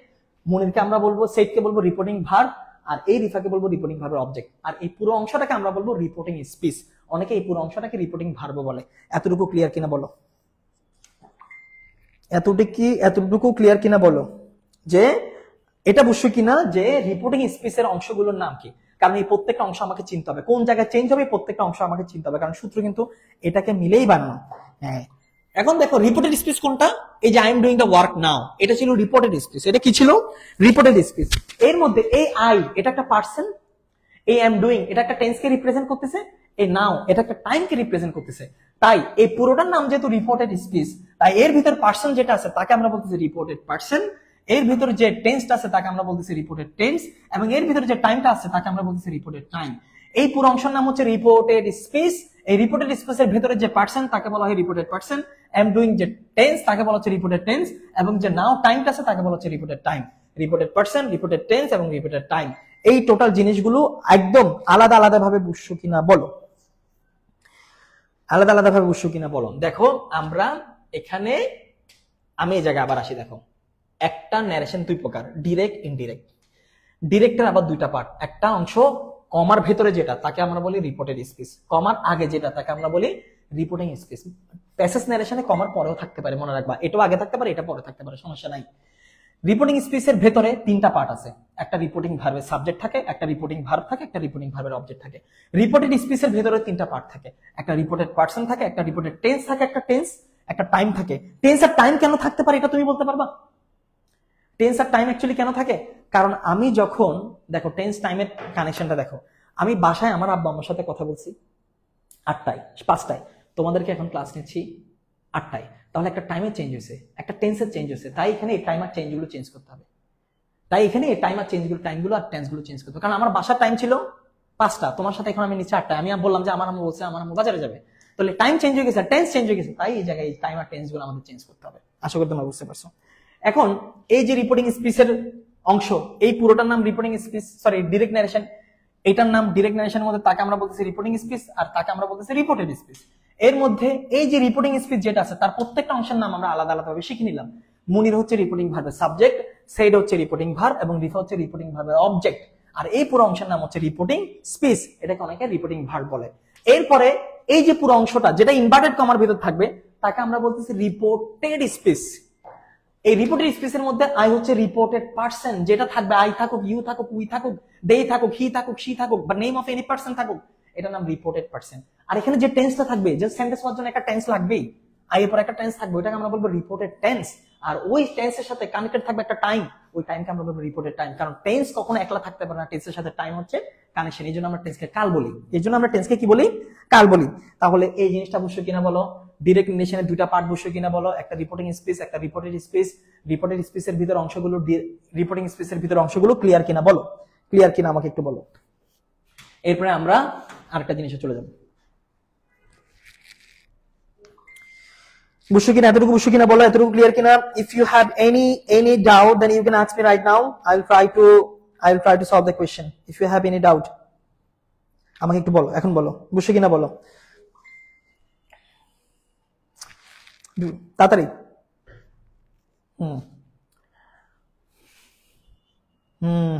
মুনিরকে আমরা বলবো, সেডকে বলবো রিপোর্টিং ভার্ব, আর এই রিফাকে বলবো রিপোর্টিং ভার্বের অবজেক্ট। আর এই পুরো অংশটাকে আমরা বলবো রিপোর্টিং স্পিচ। অনেকে এই পুরো অংশটাকে রিপোর্টিং ভার্ব বলে। এতটুকু ক্লিয়ার কিনা বলো? এতটুকু ক্লিয়ার কিনা বলো যে এটা বুঝছো কিনা যে রিপোর্টিং স্পিচের অংশগুলোর নাম কি? কারণ এই প্রত্যেকটা অংশ আমাকে চিনতে হবে, কোন জায়গায় চেঞ্জ হবে প্রত্যেকটা অংশ আমাকে চিনতে হবে, কারণ সূত্র কিন্তু এটাকে মিলেই বানানো। হ্যাঁ, এখন দেখো রিপোর্টেড স্পিচ কোনটা? এই যে I am doing the work now, এটা ছিল রিপোর্টেড স্পিচ। এটা কি ছিল? Reported speech. এর মধ্যে এই আই, এটা একটা পার্সন, এই আই এম ডুইং এটা একটা টেন্সকে রিপ্রেজেন্ট করতেছে, এই নাও এটা একটা টাইমকে রিপ্রেজেন্ট করতেছে। তাই এই পুরোটার নাম যেহেতু রিপোর্টেড স্পিচ, তাই এর ভিতর পার্সন যেটা আছে তাকে আমরা বলতেছি রিপোর্টেড পার্সন, এর ভিতরে যে টেন্সটা আছে তাকে আমরা বলতেছি রিপোর্টেড টেন্স, এবং এর ভিতরে যে টাইমটা আছে তাকে আমরা বলতেছি রিপোর্টেড টাইম। এই পুরো অংশের নাম হচ্ছে রিপোর্টেড স্পিচ। এই রিপোর্টেড স্পিচের ভিতরে যে পার্সন তাকে বলা হয় রিপোর্টেড পার্সন, এম ডুইং যে টেন্স তাকে বলা হচ্ছে রিপোর্টেড টেন্স, এবং যে নাও টাইমটা আছে তাকে বলা হচ্ছে reported time. Reported person, reported tense এবং রিপোর্টেড টাইম, এই টোটাল জিনিসগুলো একদম আলাদা আলাদা ভাবে বুঝছো কিনা বলো? আলাদা আলাদা ভাবে বুঝছো কিনা বলো? দেখো আমরা এখানে, আমি এই জায়গায় আবার আসি। দেখো একটা ন্যারেশন দুই প্রকার, ডিরেক্ট ইনডিরেক্ট। ডিরেক্টের আবার দুইটা পার্ট, একটা অংশ কমার ভেতরে যেটা তাকে আমরা বলি রিপোর্টেড স্পিচ, কমার আগে যেটা তাকে আমরা বলি রিপোর্টিং স্পিচ। প্যাসেজ ন্যারেশনে কমার পরেও থাকতে পারে, মনে রাখবা, এটাও আগে থাকতে পারে এটা পরে থাকতে পারে, সমস্যা নাই। রিপোর্টিং স্পিচের ভেতরে তিনটা পার্ট আছে, একটা রিপোর্টিং ভার্বের সাবজেক্ট থাকে, একটা রিপোর্টিং ভার্ব থাকে, একটা রিপোর্টিং ভার্বের অবজেক্ট থাকে। রিপোর্টেড স্পিচের ভেতরে তিনটা পার্ট থাকে, একটা রিপোর্টেড পার্সন থাকে, একটা রিপোর্টেড টেন্স থাকে, একটা টাইম থাকে। টেন্স আর টাইম কেন থাকতে পারে এটা তুমি বলতে পারবা? টেন্স আর টাইম অ্যাকচুয়ালি কেন থাকে? কারণ আমি যখন, দেখো টেন্স টাইমের কানেকশনটা দেখো, আমি বাসায় আমার আব্বা আম্মার সাথে কথা বলছি 8টায় 5টায়, তোমাদেরকে এখন ক্লাস নিচ্ছি 8টায়, তাহলে একটা টাইমের চেঞ্জ হয়েছে, একটা টেন্সের চেঞ্জ হয়েছে, তাই এখানে এই টাইম আর চেঞ্জগুলো চেঞ্জ করতে হবে। তাই এখানে এই টাইম আর টাইমগুলো আর টেন্সগুলো চেঞ্জ করতে হবে। কারণ আমার বাসার টাইম ছিল 5টা, তোমার সাথে এখন আমি নিচ্ছি 8টায়, আমি বললাম যে আমার আম্মু বলছে আমার আম্মু বাজারে যাবে, তাহলে টাইম চেঞ্জ হয়ে গেছে, টেন্স চেঞ্জ হয়ে গেছে, তাই এই জায়গায় এই টাইম আর টেন্সগুলো আমাদের চেঞ্জ করতে হবে। আশা করি তোমরা বুঝতে পারছো। এখন এই যে রিপোর্টিং স্পিচের অংশ, এই পুরোটার নাম reporting speech, sorry direct narration, এটার নাম ডিরেক্ট ন্যারেশনের মধ্যে তাকে আমরা বলতেছি রিপোর্টিং স্পিচ, আর তাকে আমরা বলতেছি রিপোর্টেড স্পিচ। এর মধ্যে এই যে রিপোর্টিং স্পিচ যেটা আছে তার প্রত্যেকটা অংশের নাম আমরা আলাদা আলাদা ভাবে শিখে নিলাম। মুনির হচ্ছে রিপোর্টিং ভার্বের সাবজেক্ট, সেইড হচ্ছে রিপোর্টিং ভার্ব এবং রিফা হচ্ছে রিপোর্টিং ভার্বের অবজেক্ট। আর এই পুরো অংশের নাম হচ্ছে রিপোর্টিং স্পিচ, এটাকে অনেকে রিপোর্টিং ভার্ব বলে। এরপরে এই যে পুরো অংশটা যেটা ইনভার্টেড কমার ভিতর থাকবে তাকে আমরা বলতেছি রিপোর্টেড স্পিচ। এই রিপোর্টেড স্পিচের মধ্যে আই হচ্ছে রিপোর্টেড পারসন, যেটা থাকবে আই থাকুক, ইউ থাকুক, উই থাকুক, দে থাকুক, হি থাকুক, শি থাকুক বা নেম অফ এনি পারসন থাকুক, এটার নাম রিপোর্টেড পারসন। আর এখানে যে টেন্সটা থাকবে, যে সেন্টেন্স হওয়ার জন্য একটা টেন্স লাগবেই, আই এর পর একটা টেন্স থাকবে, ওটাকে আমরা বলবো রিপোর্টেড টেন্স। আর ওই টেন্সের সাথে কানেক্টেড থাকবে একটা টাইম, ওই টাইমকে আমরা বলবো রিপোর্টেড টাইম। কারণ টেন্স কখনো একলা থাকতে পারে না, টেন্সের সাথে টাইম হচ্ছে কানেকশন, এই জন্য আমরা টেন্সকে কাল বলি। এই জন্য আমরা টেন্সকে কি বলি? কাল বলি। তাহলে এই জিনিসটা অবশ্যই কিনা বলো, ডিরেক্ট নেশনের দুইটা পার্ট অবশ্যই কিনা বলো, একটা রিপোর্টিং স্পিচ, একটা রিপোর্টেড স্পিচ। রিপোর্টেড স্পিচের ভিতর অংশগুলো, রিপোর্টিং স্পিচের ভিতর অংশগুলো ক্লিয়ার কিনা বলো, ক্লিয়ার কিনা আমাকে একটু বলো। এরপরে আমরা আরেকটা জিনিসে চলে যাব। বুঝছো কিনা? এতটুকু বুঝছো কিনা বলো, এতটুকু ক্লিয়ার কিনা? If you have any doubt then you can ask me right now. I will try to solve the question. If you have any doubt আমাকে একটু বলো, এখন বলো, বুঝছো কিনা বলো তাড়াতাড়ি।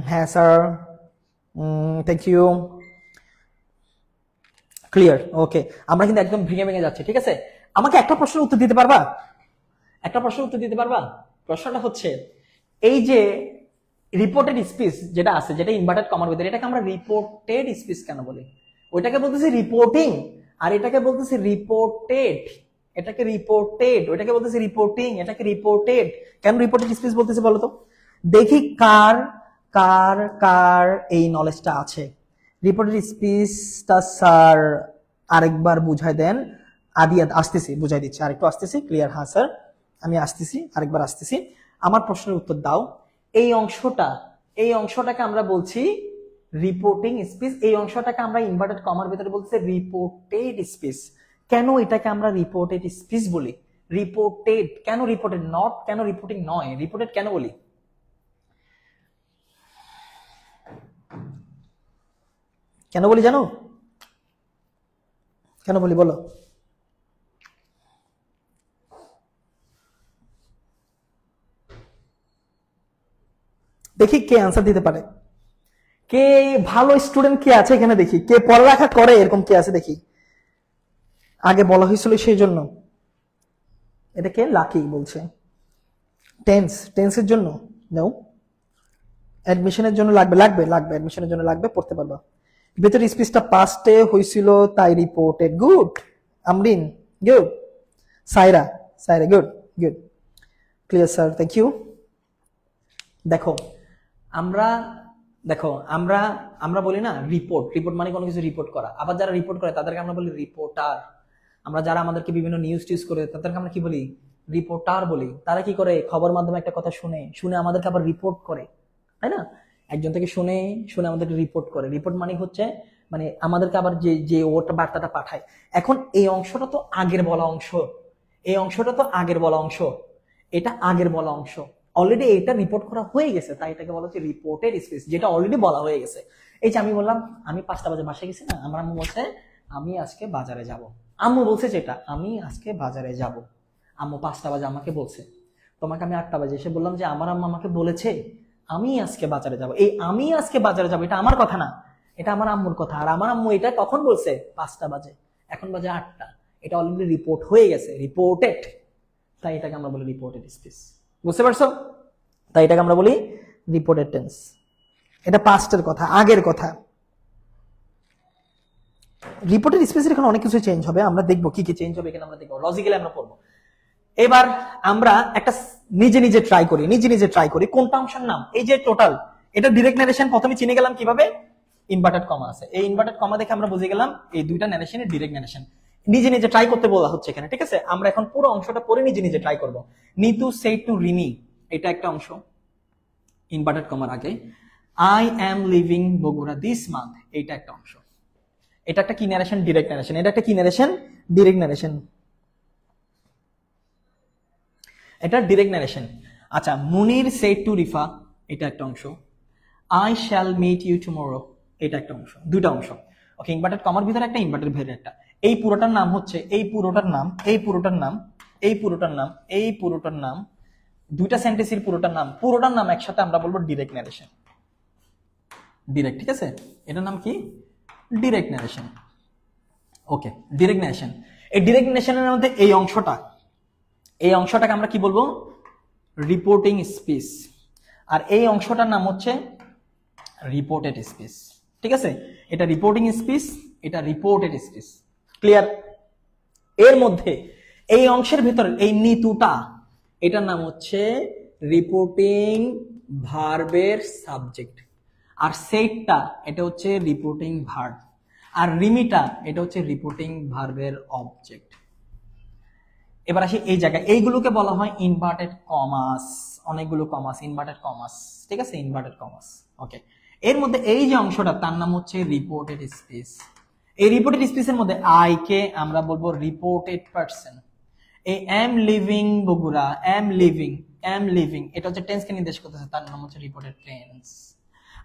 হ্যাঁ স্যার, থ্যাংক ইউ, ক্লিয়ার, ওকে। আমরা কিন্তু একদম ভেঙে ভেঙে যাচ্ছি, ঠিক আছে? আমাকে একটা প্রশ্নের উত্তর দিতে পারবা? একটা প্রশ্নের উত্তর দিতে পারবা? প্রশ্নটা হচ্ছে এই যে রিপোর্টেড স্পিচ যেটা আছে, যেটা ইনভার্টেড কমার ভিতরে, এটাকে আমরা রিপোর্টেড স্পিচ কেন বলি? ওইটাকে বলতেছি রিপোর্টিং, আর এটাকে বলতেছি রিপোর্টেড। এটাকে রিপোর্টেড, ওইটাকে বলতেছি রিপোর্টিং, এটাকে রিপোর্টেড। কেন রিপোর্টেড স্পিচ বলতেছি বলো তো? দেখি কার কার কার এই নলেজটা আছে। রিপোর্টেড স্পিচটা স্যার আরেকবার বুঝাই দেন। আদিয়াত আসতেছি, বুঝাই দিচ্ছি, আরেকটু আসতেছি। ক্লিয়ার? হ্যাঁ স্যার আমি আসতেছি, আরেকবার আসতেছি। আমার প্রশ্নের উত্তর দাও। এই অংশটাকে আমরা বলছি রিপোর্টিং স্পিচ, এই অংশটাকে আমরা ইনভার্টেড কমার ভিতরে বলতেছি রিপোর্টেড স্পিচ। কেন এটাকে আমরা রিপোর্টেড স্পিচ বলি? রিপোর্টেড কেন? রিপোর্টেড নট কেন? রিপোর্টিং নয়, রিপোর্টেড কেন বলি? কেন বলি জানো? কেন বলি বলো? দেখি কে আনসার দিতে পারে, কে ভালো স্টুডেন্ট কে আছে এখানে, দেখি কে পড়ালেখা করে এরকম কে আছে দেখি। আগে বলা হয়েছিল সেই জন্য। এটাকে লাকি বলছে। টেন্সের জন্য নাও, অ্যাডমিশনের জন্য লাগবে, অ্যাডমিশনের জন্য লাগবে, পড়তে পারবা। ভেতর স্পিচটা পাস্টে হয়েছিল তাই reported. Good Amrin, good. Saira good, clear sir, thank you. দেখো আমরা বলি না রিপোর্ট মানে কোনো কিছু রিপোর্ট করা। আবার যারা রিপোর্ট করে তাদেরকে আমরা বলি রিপোর্টার। আমরা যারা আমাদেরকে বিভিন্ন নিউজ টিউজ করে তাদেরকে আমরা কি বলি? রিপোর্টার বলি। তারা কি করে? খবর মাধ্যমে একটা কথা শুনে আমাদেরকে আবার রিপোর্ট করে, তাই না? একজন থেকে শুনে আমাদেরকে রিপোর্ট করে। রিপোর্ট মানে হচ্ছে মানে আমাদেরকে আবার যে ওটা বার্তাটা পাঠায়। এখন এই অংশটা তো আগের বলা অংশ, এটা আগের বলা অংশ, অলরেডি এটা রিপোর্ট করা হয়ে গেছে, তাই এটাকে বলা হচ্ছে রিপোর্টেড স্পিচ, যেটা অলরেডি বলা হয়ে গেছে। এই যে আমি বললাম আমি 5টা বাজে বাসায় গেছি না, আমার আম্মু বলছে আমি আজকে বাজারে যাব। আম্মু বলছে যেটা আমি আজকে বাজারে যাব, আম্মু 5টা বাজে আমাকে বলছে। তোমাকে আমি 8টা বাজে এসে বললাম যে আমার আম্মু আমাকে বলেছে আমি আজকে বাজারে যাব। এই আমি আজকে বাজারে যাব এটা আমার কথা না, এটা আমার আম্মুর কথা। আর আমার আম্মু এটা কখন বলছে? 5টা বাজে, এখন বাজে 8টা। এটা অলরেডি রিপোর্ট হয়ে গেছে, রিপোর্টেড, তাই এটাকে আমরা বলি রিপোর্টেড স্পিচ। বুঝতে পারছো? তাই এটাকে আমরা বলি রিপোর্টেড টেন্স। এটা পাস্টের কথা, আগের কথা। রিপোর্টেড স্পিচের এখানে অনেক কিছু চেঞ্জ হবে, আমরা দেখবো কি কি চেঞ্জ হবে এখানে, আমরা দেখবো লজিক্যালি আমরা পড়বো। এবার আমরা একটা নিজে ট্রাই করি কোনটা অংশের নাম। এই যে টোটাল এটা ডিরেক্ট নারেশন, প্রথমে চিনে গেলাম কিভাবে? ইনভার্টেড কমা আছে, এই ইনভার্টেড কমা দেখে আমরা বুঝে গেলাম এই দুইটা নারেশনের ডিরেক্ট নারেশন। নিজে ট্রাই করতে বলা হচ্ছে এখানে, ঠিক আছে? আমরা এখন পুরো অংশটা পড়ে নিজে ট্রাই করব। নিতু সেড টু রিমি, এটা একটা অংশ ইনভার্টেড কমার আগে। I am living Bogura this month, এইটা একটা অংশ। এটা একটা কি নারেশন? Direct narration. এটা একটা কি নারেশন? Direct narration. এটা ডিরেক্ট নারেশন। আচ্ছা, মুনির সেড টু রিফা, এটা একটা অংশ। I shall meet you tomorrow, এটা একটা অংশ। দুইটা অংশ, ওকে। ইনভার্টেড কমার ভিতরে একটা, ইনভার্টেড ভেরিয়েন্ট একটা। এই পুরোটার নাম হচ্ছে, এই পুরোটার নাম দুইটা সেন্টেন্সের পুরোটার নাম একসাথে আমরা বলবো ডিরেক্ট ন্যারেশন। ডিরেক্ট, ঠিক আছে, এটার নাম কি? Direct narration. Okay, direct narration. এই ডিরেক্ট ন্যারেশনের মধ্যে এই অংশটাকে আমরা কি বলবো? Reporting speech. আর এই অংশটার নাম হচ্ছে রিপোর্টেড স্পিচ। ঠিক আছে, এটা রিপোর্টিং স্পিচ, এটা রিপোর্টেড স্পিচ। ক্লিয়ার? এর মধ্যে এই অংশের ভিতরে এই নিতুটা, এটার নাম হচ্ছে রিপোর্টিং ভার্বের সাবজেক্ট। আর সেইটটা এটা হচ্ছে রিপোর্টিং ভার্ব। আর রিমিটা এটা হচ্ছে রিপোর্টিং ভার্বের অবজেক্ট। এবার আসি এই জায়গায়, এইগুলোকে বলা হয় ইনভার্টেড কমাস। অনেকগুলো কমাস, ইনভার্টেড কমাস, ঠিক আছে, ইনভার্টেড কমাস। ওকে, এর মধ্যে এই যে অংশটা তার নাম হচ্ছে রিপোর্টেড স্পিচ। এই রিপোর্টেড স্পিচের মধ্যে আই কে আমরা বলবো রিপোর্টেড পারসন। এই am living Bogura, am living এটা হচ্ছে টেন্সকে নির্দেশ করতেছে, তার নাম হচ্ছে রিপোর্টেড টেন্স।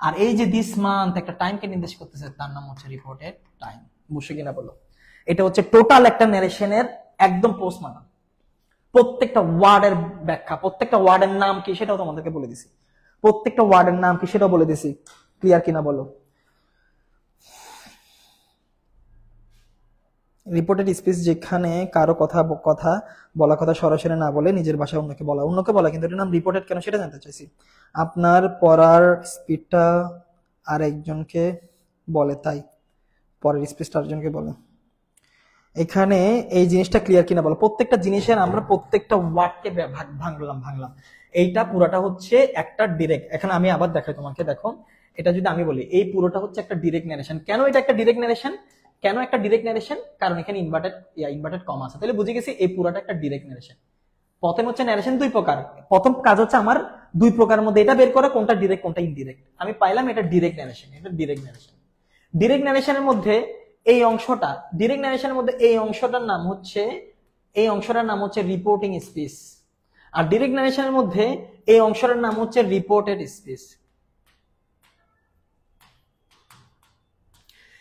আর এই যে দিস মান্থ একটা টাইমকে নির্দেশ করতেছে, তার নাম হচ্ছে রিপোর্টেড টাইম। বুঝছো কিনা বলো? এটা হচ্ছে টোটাল একটা ন্যারেশনের একদম পোস্টমার্টম। প্রত্যেকটা ওয়ার্ডের ব্যাখ্যা, প্রত্যেকটা ওয়ার্ডের নাম কি সেটাও তোমাদেরকে বলে দিছি, প্রত্যেকটা ওয়ার্ডের নাম কি সেটাও বলে দিছি। ক্লিয়ার কিনা বলো? রিপোর্টেড স্পিচ যেখানে কারো কথা বলা কথা সরাসরি না বলে নিজের ভাষায় অন্যকে বলা, কিন্তু এটার নাম রিপোর্টেড কেন সেটা জানতে চাইছি। আপনার পড়ার স্পিডটা আর একজনকে বলে, তাই পরের স্পিচটা আরেকজনকে বলে। এখানে এই জিনিসটা ক্লিয়ার কিনা বলো? প্রত্যেকটা জিনিসের আমরা প্রত্যেকটা ওয়ার্ডকে ভাঙলাম। এইটা পুরোটা হচ্ছে একটা ডিরেক্ট। এখানে আমি আবার দেখাই তোমাকে, দেখো, এটা যদি আমি বলি এই পুরোটা হচ্ছে একটা ডিরেক্ট ন্যারেশন। কেন এটা একটা ডিরেক্ট ন্যারেশন? কারণ এখানে ইনভার্টেড কমা আছে। তাহলে বুঝে গেছি এই পুরোটা একটা ডিরেক্ট ন্যারেশন। প্রথম হচ্ছে ন্যারেশন দুই প্রকার। প্রথম কাজ হচ্ছে আমার দুই প্রকারের মধ্যে এটা বের করা, কোনটা ডিরেক্ট কোনটা ইনডিরেক্ট। আমি পাইলাম এটা ডিরেক্ট ন্যারেশন, ডিরেক্ট ন্যারেশনের মধ্যে এই অংশটা, ডিরেক্ট ন্যারেশনের মধ্যে এই অংশটার নাম হচ্ছে রিপোর্টিং স্পিচ। আর ডিরেক্ট ন্যারেশনের মধ্যে এই অংশটার নাম হচ্ছে রিপোর্টেড স্পিচ।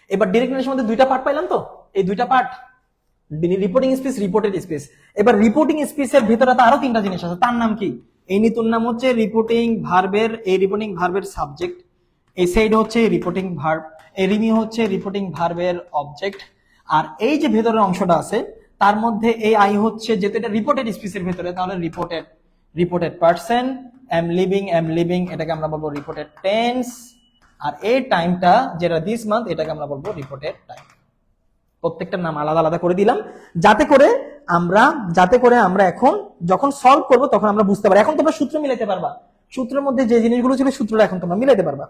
এবার ডিরেক্ট ন্যারেশনের মধ্যে দুইটা পার্ট পাইলাম তো, এই দুইটা part reporting speech, reported speech. এবার রিপোর্টিং স্পিচের ভিতরে তো আরো তিনটা জিনিস আছে, তার নাম কি? এই নিতুর নাম হচ্ছে রিপোর্টিং ভার্বের সাবজেক্ট। এই সাইড হচ্ছে রিপোর্টিং ভার্ব, এই রিমি হচ্ছে রিপোর্টিং ভার্বের অবজেক্ট। আর এই যে ভেতরের অংশটা আছে তার মধ্যে এই আই হচ্ছে, যেহেতু এটা রিপোর্টেড স্পিচের ভিতরে, তাহলে রিপোর্টেড পারসন। এম লিভিং এটাকে আমরা বলবো রিপোর্টেড টেন্স। আর এই টাইমটা যেটা দিস মান্থ, এটাকে আমরা বলবো রিপোর্টেড টাইম। প্রত্যেকটার নাম আলাদা আলাদা করে দিলাম, যাতে করে আমরা এখন যখন সলভ করব তখন আমরা বুঝতে পারি। এখন তোমরা সূত্র মিলাইতে পারবা, সূত্রের মধ্যে যে জিনিসগুলো ছিল সূত্রটা এখন তোমরা মিলাইতে পারবা।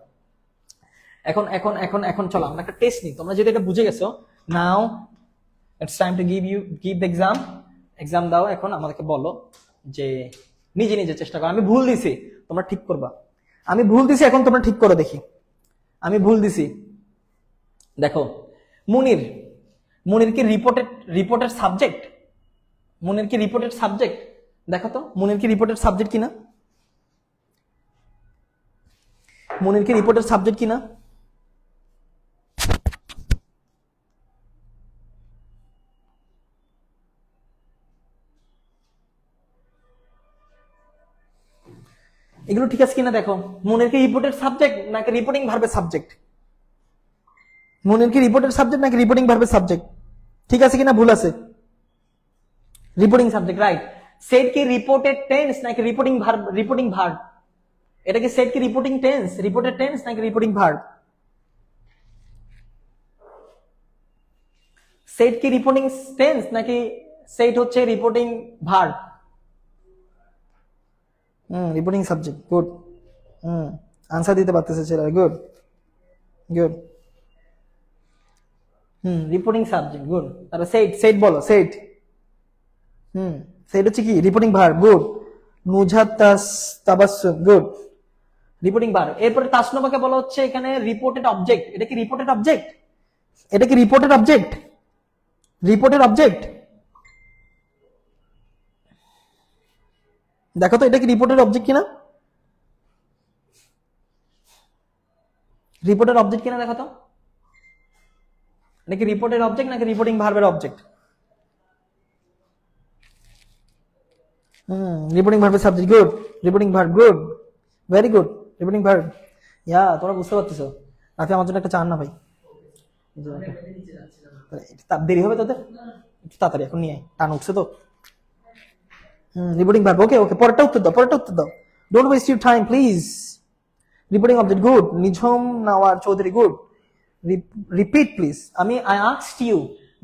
এখন চলো আমরা একটা টেস্ট নিই। তোমরা যদি এটা বুঝে গেছো, now it's time to give the exam দাও। এখন আমাদেরকে বলো যে নিজে চেষ্টা করো। আমি ভুল দিছি, তোমরা ঠিক করবা। আমি ভুল দিছি, এখন তোমরা ঠিক করো দেখি। আমি ভুল দিছি, দেখো। মুনির কি রিপোর্টেড সাবজেক্ট? মুনির কি রিপোর্টেড সাবজেক্ট? দেখো তো মুনির কি রিপোর্টেড সাবজেক্ট কিনা? মুনির কি রিপোর্টেড সাবজেক্ট কিনা? এগুলো ঠিক আছে কিনা দেখো। মুনির কি রিপোর্টেড সাবজেক্ট নাকি রিপোর্টিং ভার্বের সাবজেক্ট? মুনির কি রিপোর্টেড সাবজেক্ট নাকি রিপোর্টিং ভার্বের সাবজেক্ট? ঠিক আছে কিনা ভুল আছে? Reporting subject, right. সেট কি রিপোর্টেড টেন্স নাকি রিপোর্টিং ভার্ব? এটা কি সেট কি রিপোর্টেড টেন্স নাকি রিপোর্টিং ভার্ব? সেট কি রিপোর্টিং টেন্স নাকি সেট হচ্ছে reporting verb? Reporting subject, good. Answer দিতে পারতেছে ছেলেরা, গুড। Reporting subject, good. তাহলে সেট বলো, সেট হচ্ছে কি reporting verb, good. Nuzhat Tabassum, good, reporting verb. এরপরে তাসনুবাকে বলা হচ্ছে এখানে রিপোর্টেড অবজেক্ট। এটা কি রিপোর্টেড অবজেক্ট? রিপোর্টেড অবজেক্ট দেখো তো, এটা কি রিপোর্টেড অবজেক্ট কিনা? রিপোর্টেড অবজেক্ট কিনা দেখো তো। এটা কি রিপোর্টেড অবজেক্ট নাকি রিপোর্টিং ভার্বের অবজেক্ট? রিপোর্টিং ভার্বের subject good, reporting verb good, very good, reporting verb. Yeah তোমরা বুঝতে পারতেছো? রাতে আমার জন্য একটা চান না ভাই, দেরি হবে তোদের, একটু তাড়াতাড়ি এখন নিয়ে আয়, টান উঠছে তো। রিপোর্টিং ভার্ব, ওকে ওকে, পরেরটা উত্তর দাও, পরেরটা উত্তর দাও, don't waste your time please. Reporting object good, Nijhum Nawar Chowdhury good, repeat please. I asked you,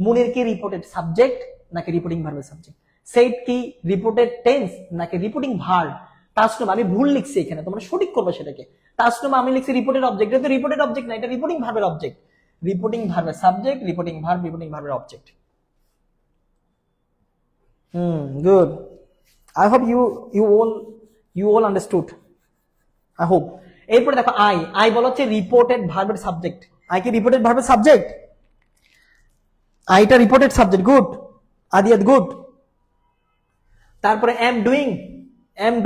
Munir কি রিপোর্টেড সাবজেক্ট নাকি রিপোর্টিং ভার্বের সাবজেক্ট? সেড কি রিপোর্টেড টেন্স নাকি রিপোর্টিং ভার্ব? তাসনুম আমি ভুল লিখছি এখানে, তোমরা সঠিক করবে সেটাকে। তাসনুম আমি লিখছি রিপোর্টেড অবজেক্ট, এটা রিপোর্টেড অবজেক্ট না, এটা রিপোর্টিং ভার্বের অবজেক্ট। রিপোর্টিং ভার্বের সাবজেক্ট, রিপোর্টিং ভার্ব, রিপোর্টিং ভার্বের object. Good. I hope you all understood. I hope. এরপরে দেখো আই বলা হচ্ছে রিপোর্টেড ভার্বের সাবজেক্ট। আই কি রিপোর্টেড ভার্বের সাবজেক্ট? আইটা রিপোর্টেড সাবজেক্ট, গুড। আদিয়াত গুড। তারপরে am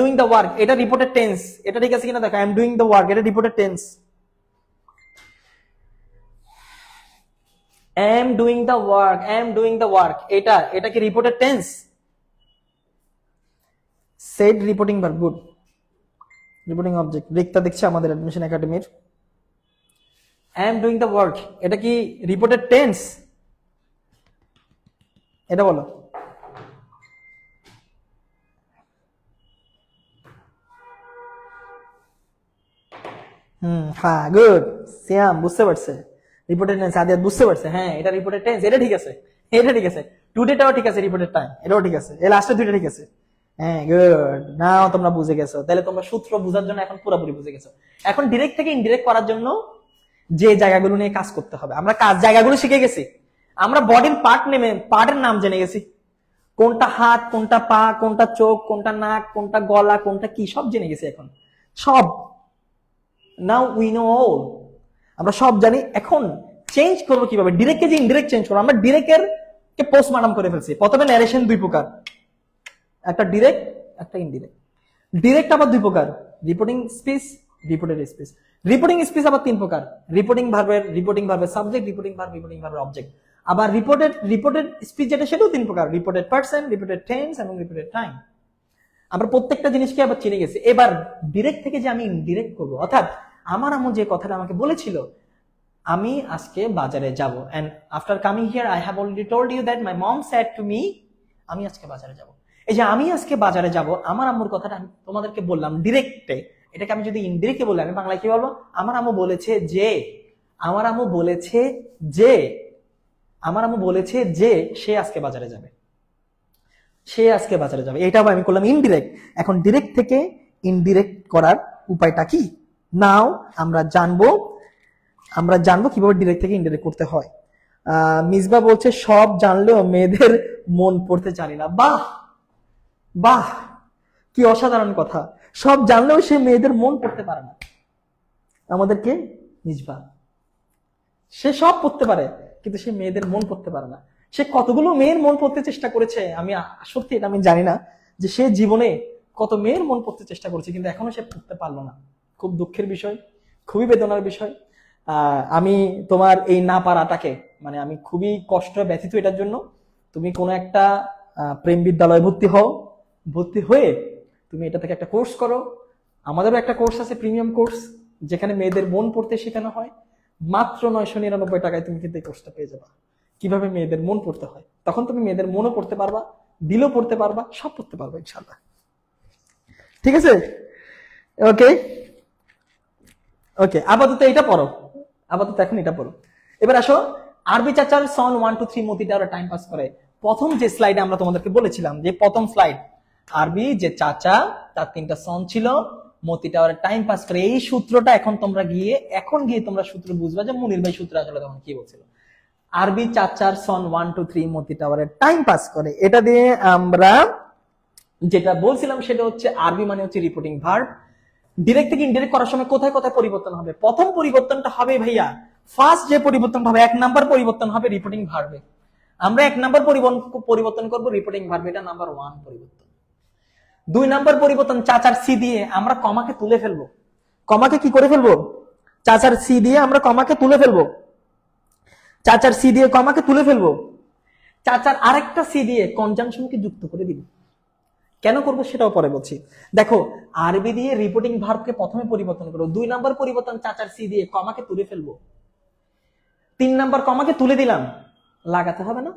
doing the work, এটা রিপোর্টেড টেন্স, এটা ঠিক আছে কিনা দেখো, am doing the work, এটা reported tense. am doing the work, এটা কি reported tense? Said reporting verb, good. Reporting object. Rikta দেখছে আমাদের অ্যাডমিশন একাডেমির। I am doing the work, এটা কি রিপোর্টেড টেন্স? এটা বলো। হ্যাঁ গুড। সিয়াম বুঝতে পারছে রিপোর্টেড টেন্স। আদিয়াত বুঝতে পারছে, হ্যাঁ এটা রিপোর্টেড টেন্স, এটা ঠিক আছে, এটা ঠিক আছে। টুডেটাও ঠিক আছে, রিপোর্টেড টাইম এটাও ঠিক আছে, এই লাস্টের দুইটা ঠিক আছে। হ্যাঁ গুড, নাও তোমরা বুঝে গেছো। তাহলে তোমরা সূত্র বোঝার জন্য এখন পুরোপুরি বুঝে গেছো। এখন ডিরেক্ট থেকে ইনডিরেক্ট করার জন্য যে জায়গাগুলো নিয়ে কাজ করতে হবে, আমরা জায়গাগুলো শিখে গেছি। আমরা বডির পার্টের নাম জেনে গেছি, কোনটা হাত, কোনটা পা, কোনটা চোখ, কোনটা নাক, কোনটা গলা, কোনটা কি, সব জেনে গেছি এখন সব। নাও উই নো অল, আমরা সব জানি। এখন চেঞ্জ করবো কিভাবে? ডিরেক্টকে যে ইনডিরেক্ট চেঞ্জ করবো। আমরা ডিরেক্টের কে পোস্টমর্টম করে ফেলছি। প্রথমে ন্যারেশন দুই প্রকার, একটা ডিরেক্ট, একটা ইনডিরেক্ট। ডিরেক্ট আবার দুই প্রকার, reporting speech, reported speech. Reporting speech আবার তিন প্রকার, রিপোর্টিং ভার্বের সাবজেক্ট, রিপোর্টিং ভার্বের অবজেক্ট। আবার রিপোর্টেড স্পিচ যেটা, সেটাও তিন প্রকার, রিপোর্টেড পারসন, রিপোর্টেড টেন্স এবং রিপোর্টেড টাইম। আমরা প্রত্যেকটা জিনিসকে আবার চিনে গেছি। এবার ডিরেক্ট থেকে যে আমি ইনডিরেক্ট করবো, অর্থাৎ আমার আম্মু যে কথাটা আমাকে বলেছিল, আমি আজকে বাজারে যাব, and after coming here I have already told you that my mom said to me, আমি আজকে বাজারে যাব। এই যে আমি আজকে বাজারে যাব, আমার আম্মুর কথাটা আমি তোমাদেরকে বললাম ডিরেক্টে। এটাকে আমি যদি ইনডিরেক্টে বলি, আমি বাংলায় কি বলবো? আমার আম্মু বলেছে যে, আমার আম্মু বলেছে যে, আমার আম্মু বলেছে যে সে আজকে বাজারে যাবে, সে আজকে বাজারে যাবে। এটাও আমি করলাম ইনডিরেক্ট। এখন ডিরেক্ট থেকে ইনডিরেক্ট করার উপায়টা কি? নাও আমরা জানবো কিভাবে ডিরেক্ট থেকে ইনডিরেক্ট করতে হয়। মিসবা বলছে সব জানলেও মেয়েদের মন পড়তে জানি না। বাহ বাহ, কি অসাধারণ কথা। সব জানলেও সে মেয়েদের মন পড়তে পারে না। আমাদেরকে মিসবা, সে সব পড়তে পারে কিন্তু সে মেয়েদের মন পড়তে পারে না। সে কতগুলো মেয়ের মন পড়তে চেষ্টা করেছে, আমি সত্যি এটা আমি জানি না যে সে জীবনে কত মেয়ের মন পড়তে চেষ্টা করেছে, কিন্তু এখনো সে পড়তে পারলো না। খুব দুঃখের বিষয়, খুবই বেদনার বিষয়। আমি তোমার এই না পারাটাকে, মানে আমি খুবই কষ্ট ব্যথিত এটার জন্য। তুমি কোনো একটা প্রেম বিদ্যালয়ে ভর্তি হয়ে তুমি এটা থেকে একটা কোর্স করো। আমাদেরও একটা কোর্স আছে, প্রিমিয়াম কোর্স, যেখানে মেয়েদের মন পড়তে শেখানো হয়। মাত্র 999 টাকায় তুমি কিন্তু এই কোর্সটা পেয়ে যাবা, কিভাবে মেয়েদের মন পড়তে হয়। তখন তুমি মেয়েদের মনও পড়তে পারবা, দিলও পড়তে পারবা, সব পড়তে পারবা ইনশাআল্লাহ। ঠিক আছে, ওকে ওকে। আপাতত এটা পড়ো, আপাতত এখন এটা পড়ো। এবার আসো, আরবি চাচার সন 1 2 3 মতিটা ওরা টাইম পাস করে। প্রথম যে স্লাইডে আমরা তোমাদেরকে বলেছিলাম, যে প্রথম স্লাইড আরবি যে চাচা, তার 3টা সন ছিল, মতিটা ওরা টাইম পাস করে। এই সূত্রটা এখন গিয়ে তোমরা সূত্র বুঝবা যে মুনির ভাই সূত্র আসলে তখন কি বলছিল। আরবি চাচার সন 1 2 3 মতিটা ওরা টাইম পাস করে। এটা দিয়ে আমরা যেটা বলছিলাম সেটা হচ্ছে, আরবি মানে হচ্ছে রিপোর্টিং ভার্ব। ডিরেক্ট থেকে ইনডিরেক্ট করার সময় কোথায় কোথায় পরিবর্তন হবে? প্রথম পরিবর্তনটা হবে ভাইয়া, ফার্স্ট যে পরিবর্তনটা হবে, 1 নাম্বার পরিবর্তন হবে রিপোর্টিং ভার্বে। আমরা 1 নাম্বার পরিবর্তন করব রিপোর্টিং ভার্বে, এটা নাম্বার 1 পরিবর্তন। 2 নাম্বার পরিবর্তন, চাচার সি দিয়ে আমরা কমাকে তুলে ফেলবো। কমাকে কি করে ফেলবো? চাচার সি দিয়ে আমরা কমাকে তুলে ফেলবো। চাচার সি দিয়ে কমাকে তুলে ফেলবো। চাচার আরেকটা সি দিয়ে কনজাংশনকে যুক্ত করে দিব। কেন করবো সেটাও পরে বলছি। দেখো আরবি দিয়ে রিপোর্টিং ভার্বকে প্রথমে পরিবর্তন করো, 2 নাম্বার পরিবর্তন চাচার সি দিয়ে কমাকে তুলে ফেলবো, 3 নাম্বার কমাকে তুলে দিলাম, লাগাতে হবে না?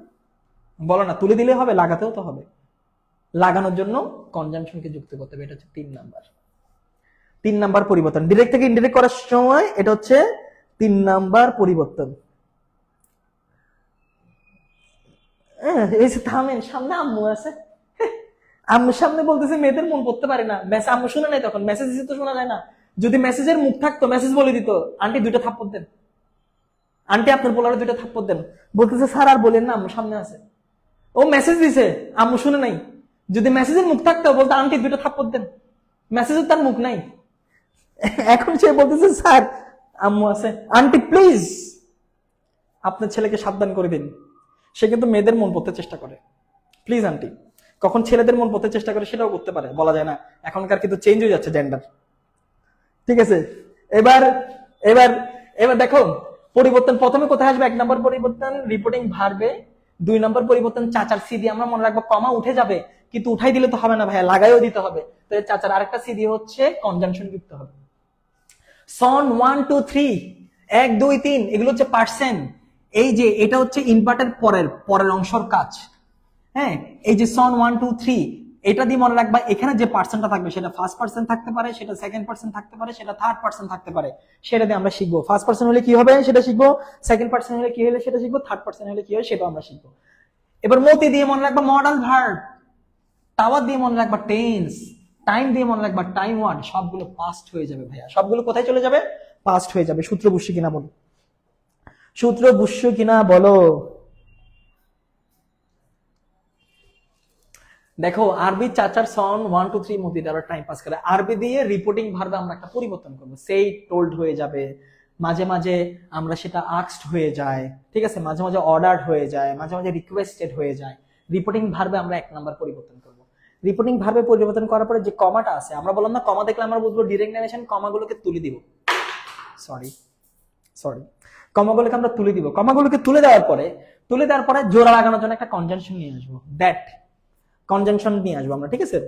বলো না, তুলে দিলে হবে, লাগাতেও তো হবে। লাগানোর জন্য কনজাংশনকে যুক্ত করতে হবে, এটা হচ্ছে 3 নাম্বার পরিবর্তন। ডিরেক্ট থেকে ইনডিরেক্ট করার সময় এটা হচ্ছে 3 নাম্বার পরিবর্তন। এই যে থামেন, সামনে আম্মু আছে, আম্মুর সামনে বলতেছে মেয়েদের মন পড়তে পারে না, আম্মু শুনে নাই, তখন মেসেজ দিতে তো শোনা যায় না। যদি মেসেজের মুখ থাকতো মেসেজ বলে দিত, আন্টি 2টা থাপ্পড় দেন, আন্টি আপনার বলারে 2টা থাপ্পড় দেন। বলতেছে স্যার আর বলেন না, আম্মু সামনে আছে। ও মেসেজ দিছে, আম্মু শুনে নাই। যদি মেসেজের মুখ থাকতো বলতো আন্টি 2টা থাপ্পড় দেন, মেসেজের তার মুখ নাই। এখন সে বলতেছে স্যার আম্মু আছে, আন্টি প্লিজ আপনার ছেলেকে সাবধান করে দিন। সে কিন্তু মেয়েদের মন পড়তে চেষ্টা করে, প্লিজ আন্টি। কখন ছেলেদের মন পড়তে চেষ্টা করে সেটাও করতে পারে, বলা যায় না। এখনকার কিন্তু চেঞ্জ হয়ে যাচ্ছে জেন্ডার, ঠিক আছে। এবার এবার এবার দেখো পরিবর্তন প্রথমে কোথায় আসবে? 1 নম্বর পরিবর্তন রিপোর্টিং ভার্বে, 2 নম্বর পরিবর্তন চাচার সি দিয়ে। আমরা মনে রাখবো কমা উঠে যাবে, কিন্তু উঠাই দিলে তো হবে না ভাইয়া, লাগাইও দিতে হবে। তো চাচার আরেকটা সি দিয়ে হচ্ছে কনজাংশন যুক্ত হবে। সন 1 2 3 1 2 3 এগুলো হচ্ছে পার্সেন্ট। এই যে এটা হচ্ছে ইনপার্টের পরের অংশের কাজ। হ্যাঁ, এই যে সন 1 2 3 এটা দিয়ে মনে রাখবা, এখানে যে পার্সেন্টটা থাকবে সেটা ফার্স্ট পার্সন থাকতে পারে, সেটা সেকেন্ড পার্সন থাকতে পারে, সেটা থার্ড পার্সন থাকতে পারে। সেটা দিয়ে আমরা শিখবো। ফার্স্ট পার্সন হলে কি হবে সেটা শিখবো, সেকেন্ড পার্সন হলে কি হলে সেটা শিখবো, থার্ড পার্সন হলে কি হয় সেটাও আমরা শিখবো। এবার মতি দিয়ে মনে রাখবা মডাল ভার্ব, টাওয়ার দিয়ে মনে রাখবা টেন্স, টাইম দিয়ে মনে রাখবা টাইম ওয়ার্ড। সবগুলো পাস্ট হয়ে যাবে ভাইয়া, সবগুলো কোথায় চলে যাবে? পাস্ট হয়ে যাবে। সূত্র বুঝছো কিনা বলো, সূত্র বুঝছো কিনা বলো। দেখো আরবি চাচার সন 1 2 3 মধ্যে আবার টাইম পাস করে। আরবি দিয়ে রিপোর্টিং ভার্বে আমরা একটা পরিবর্তন করবো, সেই টোল্ড হয়ে যাবে, মাঝে মাঝে আমরা সেটা আস্কড হয়ে যায়, ঠিক আছে, মাঝে মাঝে অর্ডার্ড হয়ে যায়, মাঝে মাঝে রিকোয়েস্টেড হয়ে যায়। রিপোর্টিং ভার্বে আমরা 1 নাম্বার পরিবর্তন করবো। রিপোর্টিং ভার্বে পরিবর্তন করার পরে যে কমাটা আছে, আমরা বললাম না কমা দেখলে আমরা বুঝবো ডিরেক্ট নারেশন, কমাগুলোকে তুলে দিব। সরি কমাগুলোকে আমরা তুলে দিব। কমাগুলোকে তুলে দেওয়ার পরে জোড়া লাগানোর জন্য একটা কনজাংশন নিয়ে আসবো, দ্যাট কনজাংশন নিয়ে আসবো আমরা, ঠিক আছে।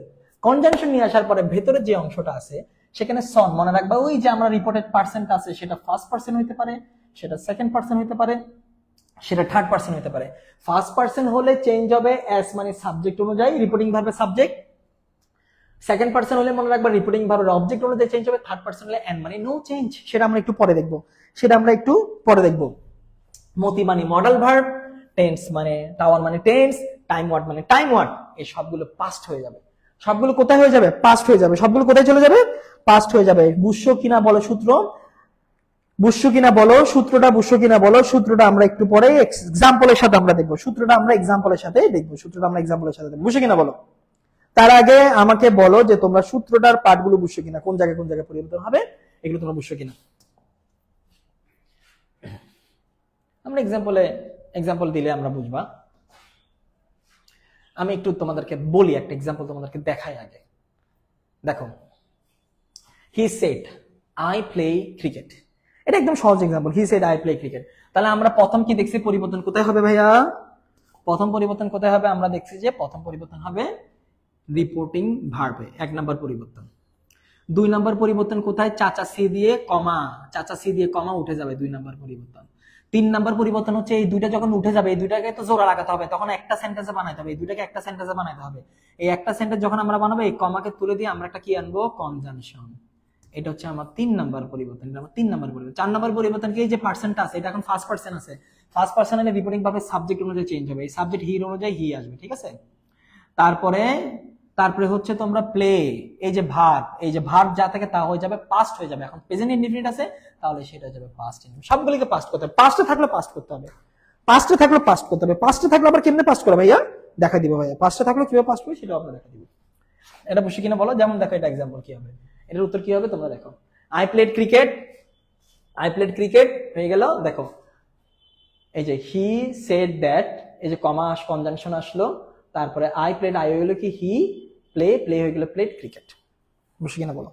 কনজাংশন নিয়ে আসার পরে ভেতরে যে অংশটা আছে সেখানে সন মনে রাখবা, ওই যে আমরা রিপোর্টেড পার্সেন্ট আছে সেটা ফার্স্ট পার্সন হইতে পারে, সেটা সেকেন্ড পার্সন হইতে পারে, সেটা থার্ড পার্সন হইতে পারে। ফার্স্ট পার্সন হলে চেঞ্জ হবে এস মানে সাবজেক্ট অনুযায়ী, রিপোর্টিং ভার্বের সাবজেক্ট। সেকেন্ড পার্সন হলে মনে রাখবা রিপোর্টিং ভার্বের অবজেক্ট অনুযায়ী চেঞ্জ হবে। থার্ড পার্সন হলে এন মানে নো চেঞ্জ। সেটা আমরা একটু পরে দেখবো। মতি মানে মডেল ভার্ব, টেন্স মানে টাওয়ার মানে টেন্স, টাইম ওয়ার্ড মানে টাইম ওয়ার্ড। এই সবগুলো পাস্ট হয়ে যাবে। সবগুলো কোথায় হয়ে যাবে? পাস্ট হয়ে যাবে। সবগুলো কোথায় চলে যাবে? পাস্ট হয়ে যাবে। বুঝছো কিনা বলো সূত্র, বুঝছো কিনা বলো সূত্রটা, বুঝছো কিনা বলো সূত্রটা। আমরা একটু পরে এক্সাম্পলের সাথে আমরা দেখবো সূত্রটা, আমরা এক্সাম্পলের সাথে দেখবো বুঝছো কিনা বলো। তার আগে আমাকে বলো যে তোমরা সূত্রটার পার্টগুলো বুঝছো কিনা, কোন জায়গায় পরিবর্তন হবে এগুলো তোমরা বুঝছো কিনা। আমরা এক্সাম্পল দিলে আমরা বুঝবা। আমি একটু তোমাদেরকে বলি, একটা এক্সাম্পল তোমাদেরকে দেখাই আগে। দেখো, he said I play cricket. এটা একদম সহজ example, he said I play cricket. তাহলে আমরা প্রথম কি দেখছি? পরিবর্তন কোথায় হবে ভাইয়া? প্রথম পরিবর্তন কোথায় হবে? আমরা দেখছি যে প্রথম পরিবর্তন হবে রিপোর্টিং ভার্বে, 1 নাম্বার পরিবর্তন। 2 নাম্বার পরিবর্তন কোথায়? চাচা সি দিয়ে কমা উঠে যাবে, 2 নাম্বার পরিবর্তন। 3 নাম্বার পরিবর্তন হচ্ছে এই দুইটা যখন উঠে যাবে, এই দুইটাকে তো জোড়া লাগাতে হবে, তখন একটা সেন্টেন্সে বানাইতে হবে। এই দুইটাকে একটা সেন্টেন্সে বানাইতে হবে। এই একটা সেন্টেন্স যখন আমরা বানাবো, এই কমাকে তুলে দিয়ে আমরা একটা কি আনবো? কনজাংশন। এটা হচ্ছে আমার 3 নাম্বার পরিবর্তন। এটা আমার 3 নাম্বার পরিবর্তন। 4 নাম্বার পরিবর্তন কি? এই যে পার্সনটা আছে, এটা এখন ফার্স্ট পার্সন আছে। ফার্স্ট পার্সন হলে রিপোর্টিং ভাবে সাবজেক্ট অনুযায়ী চেঞ্জ হবে। এই সাবজেক্ট হি অনুযায়ী হি আসবে, ঠিক আছে। তারপরে হচ্ছে তোমরা প্লে, এই যে ভার্ব যা থাকে তা হয়ে যাবে পাস্ট হয়ে যাবে। এখন প্রেজেন্ট ইনডিফিনিট আছে, তাহলে সেটা হয়ে যাবে পাস্ট ইনডিফিনিট। সবগুলোকে পাস্ট করতে হবে। পাস্টে থাকলে পাস্ট করতে হবে। পাস্টে থাকলে আবার কেমনে পাস্ট করা ভাইয়া? দেখা দিব ভাইয়া। পাস্টে থাকলে কিভাবে পাস্ট হবে সেটাও আমরা দেখা দিব। এটা বুঝছি কিনা বলো। যেমন দেখো, এটা এক্সাম্পল কি হবে, এটার উত্তর কি হবে তোমরা দেখো। আই প্লেড ক্রিকেট হয়ে গেল। দেখো এই যে হি সেড দ্যাট, এই যে কমা কনজাংশন আসলো, তারপরে আই প্লেড, আই হয়ে গেল কি হি, প্লে হয়ে গেল প্লেড ক্রিকেট। বুঝছি কিনা বলো।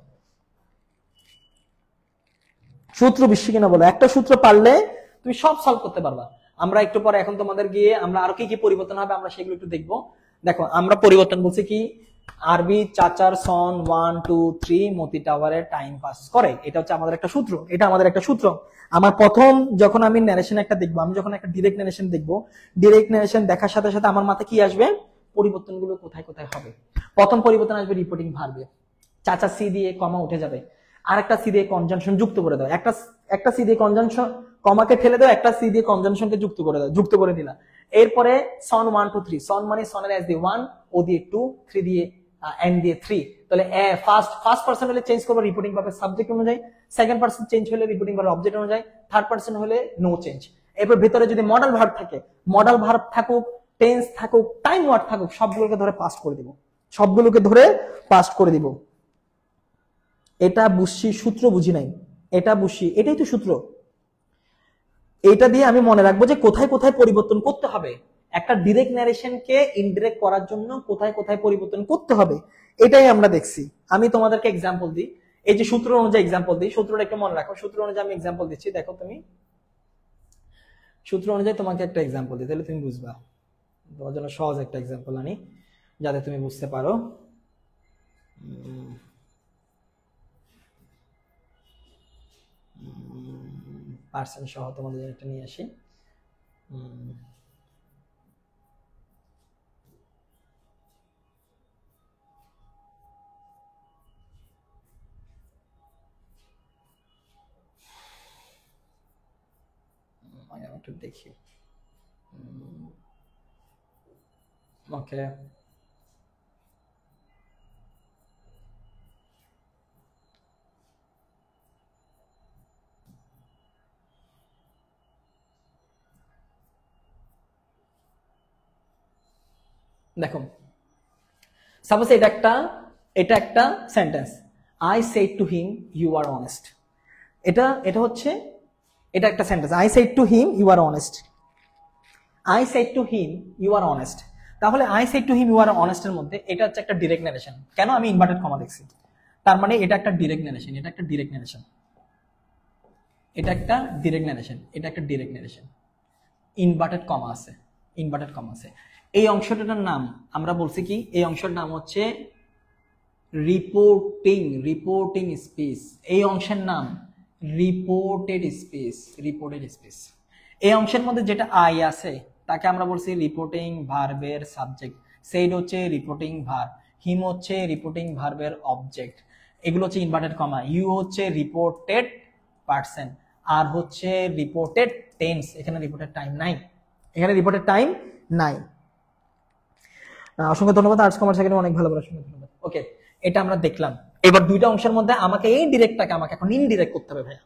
সূত্র বুঝছি কিনা বলো। একটা সূত্র পারলে তুমি সব সলভ করতে পারবা। আমরা একটু পরে এখন তোমাদের গিয়ে আমরা আরো কি কি পরিবর্তন হবে আমরা সেগুলো একটু দেখবো। দেখো আমরা পরিবর্তন বলছি কি, আরবি চাচার সন 1 2 3 মতি টাওয়ারে টাইম পাস করে, এটা হচ্ছে আমাদের একটা সূত্র, এটা আমাদের একটা সূত্র। আমার প্রথম যখন আমি ন্যারেশন একটা দেখবো, আমি যখন একটা ডিরেক্ট ন্যারেশন দেখবো, ডিরেক্ট ন্যারেশন দেখার সাথে সাথে আমার মাথায় কি আসবে, পরিবর্তনগুলো কোথায় কোথায় হবে। প্রথম পরিবর্তন আসবে রিপোর্টিং ভার্বে, চাচা সি দিয়ে কমা উঠে যাবে, আর একটা সি দিয়ে কনজাংশন যুক্ত করে দাও, একটা সি দিয়ে কনজাংশন কমাকে ফেলে দাও, একটা সি দিয়ে কনজাংশনকে যুক্ত করে দাও, যুক্ত করে দিলা। এরপরে সন 1 2 3, সন মানে সনের এস দিয়ে 1, ও দিয়ে 2, 3 দিয়ে এন দিয়ে 3, তাহলে ফার্স্ট পারসন হলে চেঞ্জ করবো রিপোর্টিং ভার্বের সাবজেক্ট অনুযায়ী, সেকেন্ড পারসন চেঞ্জ হলে রিপোর্টিং ভার্বের অবজেক্ট অনুযায়ী, থার্ড পারসন হলে নো চেঞ্জ। এরপর ভিতরে যদি মডেল ভার্ব থাকে, মডেল ভার্ব থাকুক, টেন্স থাকুক, টাইম ওয়ার্ড থাকুক, সবগুলোকে ধরে পাস করে দিব, সবগুলোকে ধরে পাস করে দিব। এটা বুঝছি, সূত্র বুঝি নাই, এটা বুঝছি, এটাই তো সূত্র। এটা দিয়ে আমি মনে রাখবো যে কোথায় কোথায় পরিবর্তন করতে হবে, একটা ডিরেক্ট ন্যারেশনকে ইনডিরেক্ট করার জন্য কোথায় কোথায় পরিবর্তন করতে হবে, এটাই আমরা দেখছি। আমি তোমাদেরকে এক্সাম্পল দিই, এই যে সূত্র অনুযায়ী এক্সাম্পল দিই, সূত্রটা একটু মনে রাখো, সূত্র অনুযায়ী আমি এক্সাম্পল দিচ্ছি, দেখো তুমি সূত্র অনুযায়ী তোমাকে একটা এক্সাম্পল দিই, তাহলে তুমি বুঝবা। তোমার জন্য সহজ একটা এক্সাম্পল আনি যাতে তুমি বুঝতে পারো। পার্সেন্ট সহ তোমাদের একটা নিয়ে আসি। একটু দেখি, ওকে দেখো, সাপোজ এটা একটা sentence, I said to him you are honest, এটা হচ্ছে, এটা একটা sentence, I said to him you are honest, I said to him you are honest. তাহলে I said to him you are honest এর মধ্যে এটা হচ্ছে একটা ডিরেক্ট ন্যারেশন, কেন আমি ইনভার্টেড কমা দেখছি, তার মানে এটা একটা ডিরেক্ট ন্যারেশন, এটা একটা ডিরেক্ট ন্যারেশন, এটা একটা ডিরেক্ট ন্যারেশন, এটা একটা ডিরেক্ট ন্যারেশন, ইনভার্টেড কমা আছে, ইনভার্টেড কমা আছে। এই অংশটার নাম আমরা বলছি কি, এই অংশের নাম হচ্ছে রিপোর্টিং স্পেস, এই অংশের নাম রিপোর্টেড স্পেস। এই অংশের মধ্যে যেটা আই আছে তাকে আমরা বলছি রিপোর্টিং ভার্বের সাবজেক্ট, সেইড হচ্ছে রিপোর্টিং ভার্ব, হিম হচ্ছে রিপোর্টিং ভার্বের অবজেক্ট, এগুলো হচ্ছে ইনভার্টেড কমা, ইউ হচ্ছে রিপোর্টেড পার্সন, আর হচ্ছে রিপোর্টেড টেন্স, এখানে রিপোর্টেড টাইম নাই, এখানে রিপোর্টেড টাইম নাই। অসংখ্য ধন্যবাদ, আর্টস কমার্স এখানে অনেক ভালো, অসংখ্য ধন্যবাদ। ওকে, এটা আমরা দেখলাম। এবার দুইটা অংশের মধ্যে আমাকে এই ডিরেক্টটাকে আমাকে এখন ইনডিরেক্ট করতে হবে ভাইয়া,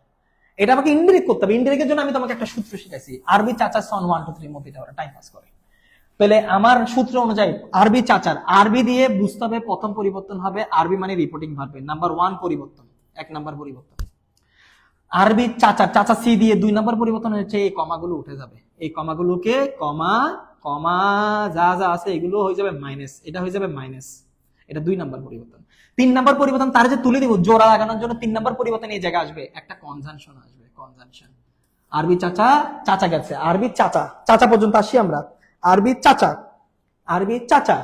এটা আমাকে ইনডিরেক্ট করতে হবে। ইনডিরেক্টের জন্য আমি তোমাকে একটা সূত্র শিখাইছি, আরবি চাচার সন 1 2 3 মধ্যে ওরা টাইম পাস করে। তাহলে আমার সূত্র অনুযায়ী আরবি চাচার, আরবি দিয়ে বুঝতে হবে প্রথম পরিবর্তন হবে, আরবি মানে রিপোর্টিং ভার্বে, নাম্বার 1 পরিবর্তন, 1 নাম্বার পরিবর্তন। আরবি চাচা, চাচা সি দিয়ে 2 নাম্বার পরিবর্তন হচ্ছে এই কমাগুলো উঠে যাবে, এই কমাগুলোকে কমা যা যা আছে এগুলো হয়ে যাবে মাইনাস, এটা হয়ে যাবে মাইনাস, এটা 2 নাম্বার পরিবর্তন। 3 নাম্বার পরিবর্তন তার যে তুলে দিব জোড়া লাগানোর জন্য 3 নাম্বার পরিবর্তন এই জায়গায় আসবে, একটা কনজাংশন আসবে, কনজাংশন। আরবি চাচা, চাচা গেছে, আরবি চাচা, চাচা পর্যন্ত আসি আমরা, আরবি চাচা, আরবি চাচা।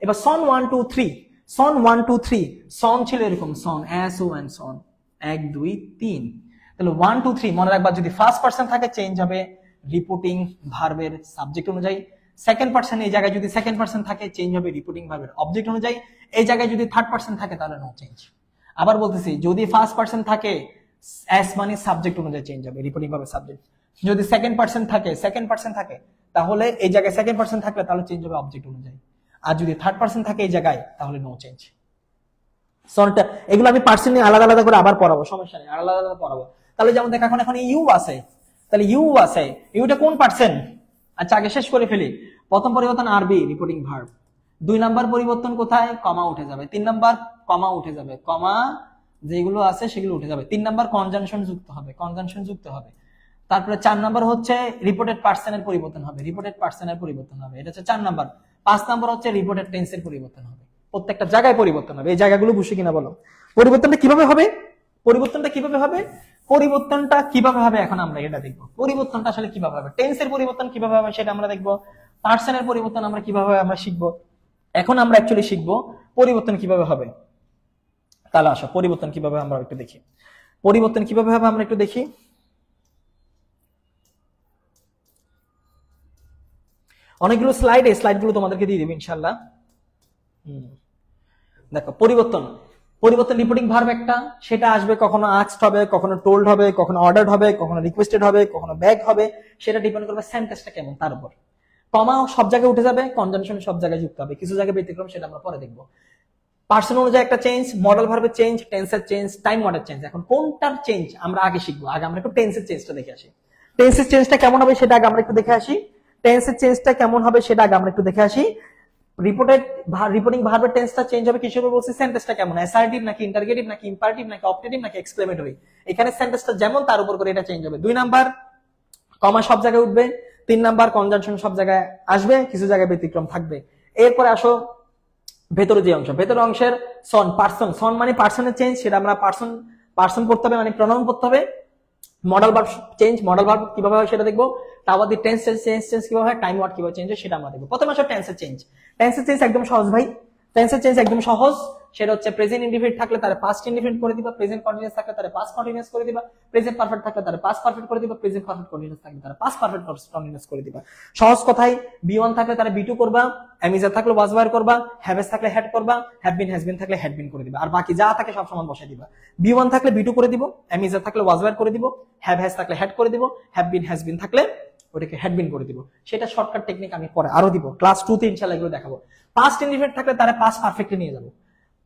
এবার সন 1 2 3, সন 1 2 3, সন ছিল এরকম, সন এস ও এন, সন 1 2 3, তাহলে 1 2 3 মনে রাখবা, যদি ফার্স্ট পারসন থাকে চেঞ্জ হবে রিপোর্টিং ভার্বের সাবজেক্ট অনুযায়ী, সেকেন্ড পারসন এই জায়গায় যদি সেকেন্ড পারসন থাকে চেঞ্জ হবে রিপোর্টিং ভার্বের অবজেক্ট অনুযায়ী, এই জায়গায় যদি থার্ড পারসন থাকে তাহলে নো চেঞ্জ। আবার বলতেছি, যদি ফার্স্ট পারসন থাকে এস মানে সাবজেক্ট অনুযায়ী চেঞ্জ হবে রিপোর্টিং ভার্বের সাবজেক্ট, যদি সেকেন্ড পারসন থাকে তাহলে এই জায়গায় সেকেন্ড পারসন থাকলে তাহলে চেঞ্জ হবে অবজেক্ট অনুযায়ী, আর যদি থার্ড পারসন থাকে এই জায়গায় তাহলে নো চেঞ্জ। সনটা এগুলো আমি পারসন নিয়ে আলাদা আলাদা করে আবার পড়াবো, সমস্যা নেই, আলাদা আলাদা পড়াবো। তাহলে যেমন দেখ এখন ইউ আছে, তাহলে ইউ আছে, ইউটা কোন পারসন? আচ্ছা আগে শেষ করে ফেলি। প্রথম পরিবর্তন আরবি রিপোর্টিং ভার্ব, 2 নাম্বার পরিবর্তন কোথায়? কমা উঠে যাবে, 3 নাম্বার কমা উঠে যাবে, কমা যেগুলো আছে সেগুলো উঠে যাবে, 3 নাম্বার কনজাংশন যুক্ত হবে, কনজাংশন যুক্ত হবে। তারপরে 4 নাম্বার হচ্ছে রিপোর্টেড পার্সনের পরিবর্তন হবে, রিপোর্টেড পার্সনের পরিবর্তন হবে, এটা হচ্ছে 4 নাম্বার। 5 নাম্বার হচ্ছে রিপোর্টেড টেন্সের পরিবর্তন হবে, প্রত্যেকটা জায়গায় পরিবর্তন হবে। এই জায়গাগুলো বুঝে কিনা বলো, পরিবর্তনটা কিভাবে হবে? পরিবর্তনটা কিভাবে হবে? পরিবর্তনটা কিভাবে হবে এখন আমরা এটা দেখবো। পরিবর্তনটা আসলে কিভাবে হবে, টেন্সের পরিবর্তন কিভাবে হবে সেটা আমরা দেখবো, পার্সনের পরিবর্তন আমরা কিভাবে আমরা শিখবো। এখন আমরা অ্যাকচুয়ালি শিখবো পরিবর্তন কিভাবে হবে? তাহলে আসো পরিবর্তন কিভাবে আমরা একটু দেখি। পরিবর্তন কিভাবে হবে আমরা একটু দেখি। অনেকগুলো স্লাইড, এই স্লাইডগুলো তোমাদেরকে দিয়ে দেব ইনশাআল্লাহ। দেখো পরিবর্তন, পরিবর্তন রিপোর্টিং ভার্ব একটা, সেটা আসবে কখনো আস্কড হবে, কখনো টোল্ড হবে, কখনো অর্ডারড হবে, কখনো রিকোয়েস্টেড হবে, কখনো ব্যাগ হবে, সেটা ডিপেন্ড করবে সেন্টেন্সটা কেমন তার উপর। কমা সব জায়গায় উঠে যাবে, কনজাংশন সব জায়গায় যুক্ত হবে, কিছু জায়গায় ব্যতিক্রম, সেটা আমরা পরে দেখবো। পার্সন অনুযায়ী একটা চেঞ্জ, মডেল ভার্বের চেঞ্জ, টেন্সের চেঞ্জ, টাইম ওয়ার্ডের চেঞ্জ। এখন কোনটার চেঞ্জ আমরা আগে শিখবো? আগে আমরা একটু টেন্সের চেঞ্জটা দেখে আসি। টেন্সের চেঞ্জটা কেমন হবে সেটা আগে আমরা একটু দেখে আসি। টেন্সের চেঞ্জটা কেমন হবে সেটা আগে আমরা একটু দেখে আসি। রিপোর্টিং ভার্বের টেন্সটা চেঞ্জ হবে কিসের উপর বলছি? সেন্টেন্সটা কেমন, অ্যাসার্টিভ নাকি ইন্টারগেটিভ নাকি ইম্পারেটিভ নাকি অপটেটিভ নাকি এক্সক্লেমেটরি। এখানে সেন্টেন্সটা যেমন তার উপর করে এটা চেঞ্জ হবে। 2 নাম্বার কমা সব জায়গায় উঠবে। 3 নাম্বার কনজাংশন সব জায়গায় আসবে, কিছু জায়গায় ব্যতিক্রম থাকবে। এরপরে আসো ভেতরে যে অংশ, ভেতরের অংশের সন, পার্সন, সন মানে পার্সনের চেঞ্জ, সেটা আমরা পার্সন করতে হবে, মানে প্রনাউন করতে হবে। Modal verb change, modal verb কিভাবে হয় সেটা দেখবো। তারপর দি টেন্স চেঞ্জ কিভাবে হয়, টাইম ওয়ার্ড কিভাবে চেঞ্জ হয় সেটা আমরা দেখবো। প্রথমে আসো টেন্সের চেঞ্জ। টেন্সের চেঞ্জ একদম সহজ ভাই, টেন্সের চেঞ্জ একদম সহজ। সেটা হচ্ছে প্রেজেন্ট ইনডিফিনিট থাকলে তার পাস্ট ইনডিফিনিট করে দিবা, প্রেজেন্ট কন্টিনিউয়াস থাকলে তার পাস্ট কন্টিনিউয়াস করে দিবা, প্রেজেন্ট পারফেক্ট থাকলে তার পাস্ট পারফেক্ট করে দিবা, প্রেজেন্ট পারফেক্ট কন্টিনিউয়াস থাকলে তার পাস্ট পারফেক্ট কন্টিনিউয়াস করে দিবা। সহজ কথাই, বি1 থাকলে তার বি2 করবা, অ্যামিজার থাকলে ওয়াজ ওয়ার করবা, হ্যাভেস থাকলে হ্যাড করবা, হ্যাভ বিন হ্যাজ বিন থাকলে হ্যাড বিন করে দিবা, আর বাকি যা থাকে সব সমান বসাই দিবা। বি1 থাকলে বি2 করে দিব, অ্যামিজার থাকলে ওয়াজ ওয়ার করে দিব, হ্যাভ হ্যাজ থাকলে হ্যাড করে দিব, হ্যাভ বিন হ্যাজ বিন থাকলে ওটাকে হ্যাড বিন করে দিব। সেটা শর্টকাট টেকনিক আমি পরে আরো দিব, ক্লাস 2 তে ইনশাআল্লাহ এগুলো দেখাবো। পাস্ট ইনডিফিনিট থাকলে তারে পাস্ট পারফেক্টে নিয়ে যাব,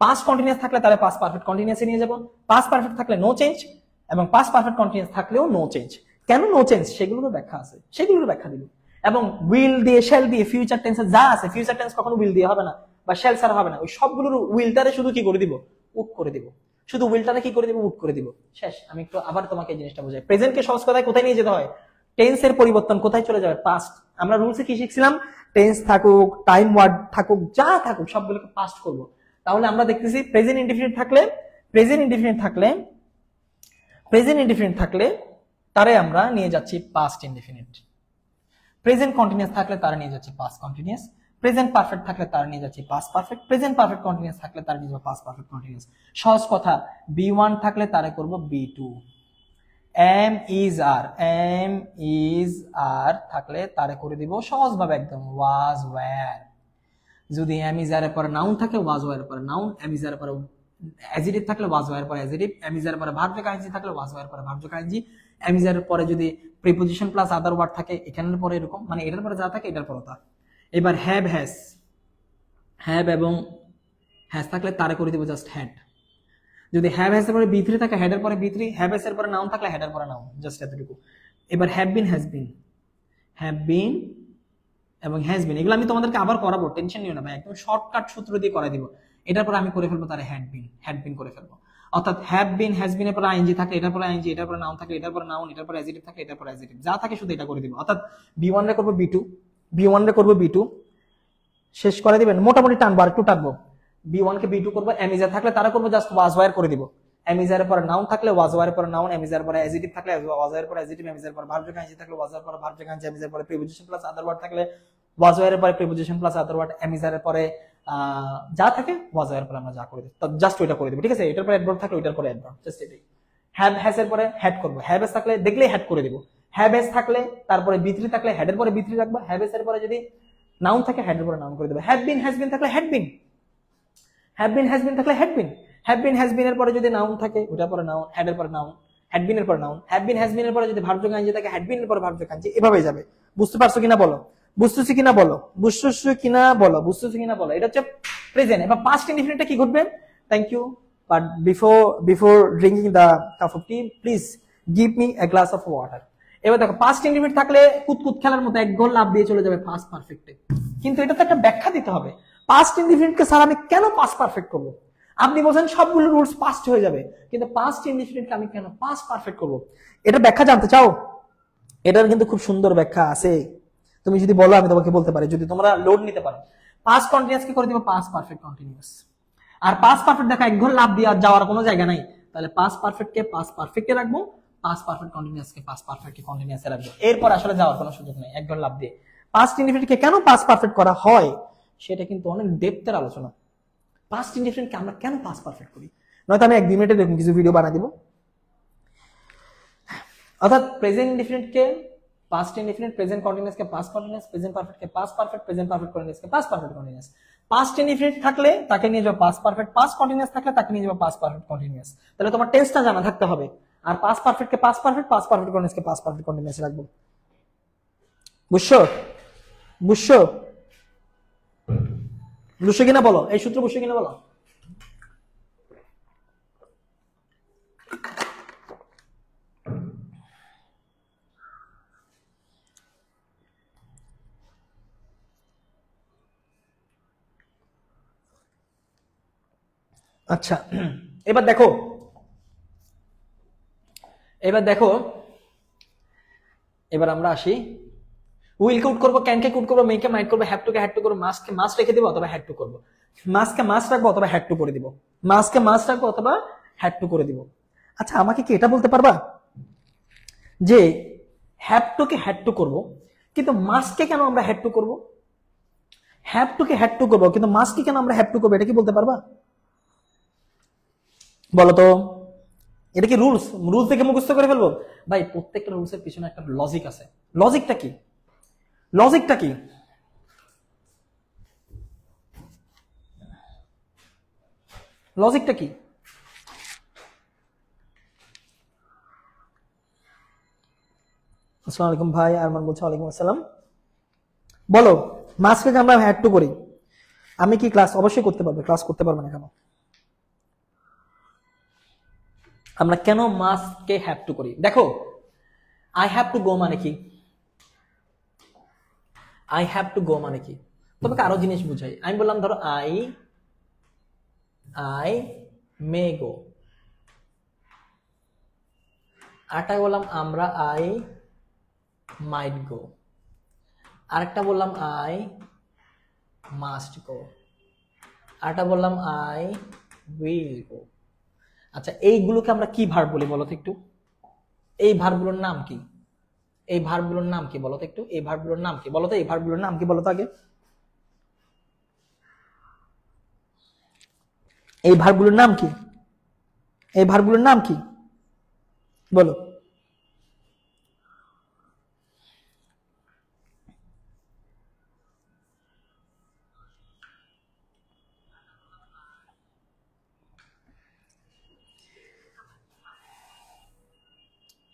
পাস্ট কন্টিনিউয়াস থাকলে তারে পাস্ট পারফেক্ট কন্টিনিউয়াসে নিয়ে যাব, পাস্ট পারফেক্ট থাকলে নো চেঞ্জ, এবং পাস্ট পারফেক্ট কন্টিনিউয়াস থাকলেও নো চেঞ্জ। কেন নো চেঞ্জ সেগুলোর ব্যাখ্যা আছে, সেগুলোর ব্যাখ্যা দিব। এবং উইল দিয়ে, শ্যাল দিয়ে, ফিউচার টেন্সে যা আছে, ফিউচার টেন্স কখনো উইল দিয়ে হবে না বা শ্যাল ছাড়া হবে না, ওই সবগুলোর উইলটারে শুধু কি করে দিব? উড করে দিব। শুধু উইলটারে কি করে দিব? উড করে দিব। শেষ। আমি একটু আবার তোমাকে এই জিনিসটা বোঝাই। প্রেজেন্টকে সহজ কথায় কোথায় নিয়ে যেতে হয়? টেন্সের পরিবর্তন কোথায় চলে যাবে? পাস্ট। আমরা রুলসে কি শিখছিলাম? টেন্স থাকুক, টাইম ওয়ার্ড থাকুক, যা থাকুক সবগুলোকে পাস্ট করব। তাহলে আমরা দেখতেছি প্রেজেন্ট ইনডিফিনিট থাকলে তারে আমরা নিয়ে যাচ্ছি পাস্ট ইনডিফিনিট। প্রেজেন্ট কন্টিনিউয়াস থাকলে তারা নিয়ে যাচ্ছি পাস্ট কন্টিনিউয়াস। প্রেজেন্ট পারফেক্ট থাকলে তারা নিয়ে যাচ্ছি past perfect. Present perfect continuous থাকলে তারা নিয়ে যাবো পাস্ট পারফেক্ট কন্টিনিউয়াস। সহজ কথা, বি1 থাকলে তারে করব বি2। এম ইজ আর থাকলে তারে করে দিব সহজভাবে একদম ওয়াজ ওয়্যার। যদি এম ইজ আর এর পরে নাউন থাকে, ওয়াজ ওয়্যার এর পরে নাউন, এম ইজ আর এর পরে অ্যাডজেক্টিভ থাকলে ওয়াজ ওয়্যার এর পরে অ্যাডজেক্টিভ, এম ইজ আর এর পরে ভার্ব আইএনজি থাকলে ওয়াজ ওয়্যার এর পরে verb ING, M is are এর পরে যদি প্রিপোজিশন প্লাস আদার ওয়ার্ড থাকে এখানের পরে এরকম, মানে এটার পরে যা থাকে এটার পরে তা। এবার হ্যাভ এবং হ্যাজ থাকলে তারে করে দিব জাস্ট হ্যাড। যদি হ্যাভ হ্যাজ এর পরে বি3 থাকে, হেড এর পরে বি3, হ্যাভ এর পরে নাউন থাকলে হেড এর পরে নাউন, জাস্ট এতটুকু। এবার হ্যাভ বিন এবং হ্যাজ বিন, এগুলো আমি তোমাদেরকে আবার করাবো, টেনশন নিও না ভাই, একদম শর্টকাট সূত্র দিয়ে করাই দিব। এটার পরে আমি করে ফেলবো তারে হ্যাড বিন করে ফেলবো। অর্থাৎ হ্যাভ বিন, হ্যাজ বিন এর পরে আইএনজি থাকলে এটার পরে আইএনজি, এটার পরে নাউন থাকলে এটার পরে নাউন, এটার পরে অ্যাডজেক্টিভ থাকলে এটার পরে অ্যাডজেক্টিভ, যা থাকে শুধু এটা করে দিব। অর্থাৎ বি1 রে করব বি2, শেষ করে দিবেন। মোটামুটি টানবো, আর একটু টানবো। বি1 কে বি2 করবো, এম ইজ আর থাকলে তারা করবো জাস্ট ওয়াজ ওয়্যার করে দিব। এম ইজ আর এর পরে নাউন থাকলে ওয়াজ ওয়্যার এর পরে নাউন, এম ইজ আর এর পরে অ্যাডজেক্টিভ থাকলে ওয়াজ ওয়্যার এর পরে অ্যাডজেক্টিভ, এম ইজ আর এর পরে ভার্ব আইএনজি থাকলে ওয়াজ ওয়্যার এর পরে verb ING, M is are এর পরে প্রিপোজিশন প্লাস আদার ওয়ার্ড থাকলে ওয়াজ ওয়্যার এর পরে preposition plus other word, am is are এর পরে যা থাকে ওয়াজ ওয়্যার এর পরে আমরা যা করে দিই, জাস্ট ওইটা করে দিব। ঠিক আছে? এটার পরে অ্যাডভার্ব থাকলে ওইটার পরে অ্যাডভার্ব, জাস্ট এটাই। হ্যাভ হ্যাজ এর পরে হ্যাড করব, হ্যাভ হ্যাজ থাকলে দেখলেই হ্যাড করে দিব। হ্যাভ হ্যাজ থাকলে তারপরে বি3 থাকলে হেডের পরে বি3 রাখবো, হ্যাভ হ্যাজ এর পরে যদি নাউন থাকে হেডের পরে নাউন করে দেব। হ্যাভ বিন হ্যাজ বিন থাকলে had been, have been has been থাকলে had been, have been has been এর পরে যদি নাউন থাকে ওটার পরে নাউন, হেডের পরে নাউন, হ্যাড বিন এর পরে noun, have been has been এর পরে যদি ভার্ব আইএনজি থাকে হ্যাড বিন এর পরে ভার্ব আইএনজি, এভাবে যাবে। বুঝতে পারছো কিনা বলো? এটা হচ্ছে প্রেজেন্ট। এবার পাস্ট ইনডিফিনিটটা কি ঘটবে? Thank you, but before drinking the cup of tea please give me a glass of water. এবার দেখো পাস্ট ইনডিফিনিট থাকলে কুতকুত খেলার মতো এক গোল লাভ দিয়ে চলে যাবে পাস্ট পারফেক্টে, কিন্তু এটা তো একটা ব্যাখ্যা দিতে হবে। পাস্ট ইনডিফিনিটকে স্যার আমি কেন পাস্ট পারফেক্ট করবো? আপনি বলছেন সবগুলো রুলস পাস্ট হয়ে যাবে, কিন্তু পাস্ট ইনডিফিনিটকে আমি কেন পাস্ট পারফেক্ট করবো? এটা ব্যাখ্যা জানতে চাও? এটার কিন্তু খুব সুন্দর ব্যাখ্যা আছে। তুমি যদি বলো আমি তোমাকে বলতে পারি, যদি তোমরা লোড নিতে পারো। পাস্ট কন্টিনিউয়াস কি করে দিব? Past perfect continuous. আর পাস্ট পারফেক্ট দেখা এক ঘর লাভ দিয়ে আর যাওয়ার কোনো জায়গা নাই, তাহলে পাস্ট পারফেক্টকে পাস্ট পারফেক্টে রাখবো, পাস্ট পারফেক্ট কন্টিনিউয়াসকে পাস্ট পারফেক্টে কন্টিনিউয়াসে রাখবো। এরপর আসলে যাওয়ার কোনো সুযোগ নেই এক ঘর লাভ দিয়ে। পাস্ট ইনডিফিনিটকে কেন পাস্ট পারফেক্ট করা হয় সেটা কিন্তু অনেক ডেপথের আলোচনা, পাস্ট ইনডিফারেন্টকে আমরা কেন পাস্ট পারফেক্ট করি? নয়তো আমি 1-2 মিনিটে এরকম কিছু ভিডিও বানিয়ে দিব। অর্থাৎ প্রেজেন্ট ইনডিফারেন্টকে পাস্ট ইনডিফারেন্ট, প্রেজেন্ট কন্টিনিউয়াসকে পাস্ট কন্টিনিউয়াস, প্রেজেন্ট পারফেক্টকে পাস্ট পারফেক্ট, প্রেজেন্ট পারফেক্ট কন্টিনিউয়াসকে past perfect continuous. Past indifferent থাকলে তাকে নিয়ে যাও পাস্ট পারফেক্ট, পাস্ট কন্টিনিউয়াস থাকলে তাকে নিয়ে যাও পাস্ট পারফেক্ট কন্টিনিউয়াস। তাহলে তোমার টেন্সটা জানা থাকতে হবে। আর পাস্ট পারফেক্টকে পাস্ট পারফেক্ট, পাস্ট পারফেক্ট কন্টিনিউয়াসকে পাস্ট পারফেক্ট কন্টিনিউয়াস রাখবো। বুঝছো? বুঝছো? বুঝছো কিনা বলো, এই সূত্র বুঝছো কিনা বলো। আচ্ছা, এবার দেখো এবার আমরা আসি। উইল কে উড করবো, ক্যান কে কুড করবো, মেকে মাইট করবো, have to K had to করবো, মাস্ট কে মাস্ট রেখে দিব অথবা হ্যাড টু করবো। মাস্ট কে মাস্ট রাখবো অথবা হ্যাড টু করে দিব, মাস্ট কে মাস্ট রাখবো অথবা হ্যাড টু করে দিব। আচ্ছা, আমাকে কি এটা বলতে পারবা যে have to K had to করবো কিন্তু মাস্ট কে কেন আমরা হ্যাড টু করবো? Have to K had to করবো কিন্তু মাস্ট কে কেন আমরা হ্যাভ টু করবো, এটা কি বলতে পারবা? বলো তো, এটা কি রুলস? রুলস থেকে মুখস্থ করে ফেলবো? ভাই, প্রত্যেকটা রুলস এর পিছনে একটা লজিক আছে। লজিকটা কি? লজিকটা কি? লজিকটা কি? আসসালামু আলাইকুম ভাই, আরমান বলছে ওয়ালাইকুম আসসালাম। বলো, মাস্টকে আমরা হ্যাড টু করি, আমি কি ক্লাস অবশ্যই করতে পারবো? ক্লাস করতে পারবো না কেন? আমরা কেন মাস্টকে হ্যাভ টু করি? দেখো, আই হ্যাভ টু গো মানে কি? আই হ্যাভ টু গো মানে কি? তোমাকে আরো জিনিস বুঝাই। আমি বললাম ধরো আই মে গো, আরেকটা বললাম আমরা আই মাইট গো, আরেকটা বললাম আই মাস্ট গো, আরেকটা বললাম আই উইল গো। আচ্ছা, এইগুলোকে আমরা কি ভার্ব বলি বলো তো একটু? এই ভার্বগুলোর নাম কি? এই ভার্বগুলোর নাম কি বলো তো একটু? এই ভার্বগুলোর নাম কি বলো তো? এই ভার্বগুলোর নাম কি বলো তো আগে? এই ভার্বগুলোর নাম কি? এই ভার্বগুলোর নাম কি বলো?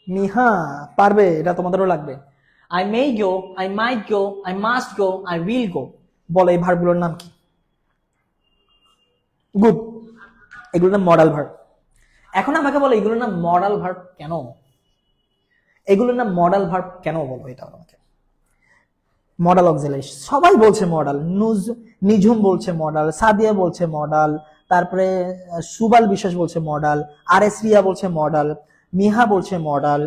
মিহা পারবে, এটা তোমাদেরও লাগবে। I may go, I might go, I must go, I will go. বলো এই ভার্বগুলোর নাম কি? গুড, এগুলোর নাম মডাল ভার্ব। এখন আমাকে বলো এগুলোর নাম মডাল ভার্ব কেন? এগুলোর নাম মডাল ভার্ব কেন বলো এটা আমাকে? মডাল অক্সিলারি সবাই বলছে মডাল, নিঝুম বলছে মডাল, সাদিয়া বলছে মডাল, তারপরে সুবাল বিশ্বাস বলছে মডাল, আর এস রিয়া বলছে মডাল, মিহা বলছে মডাল,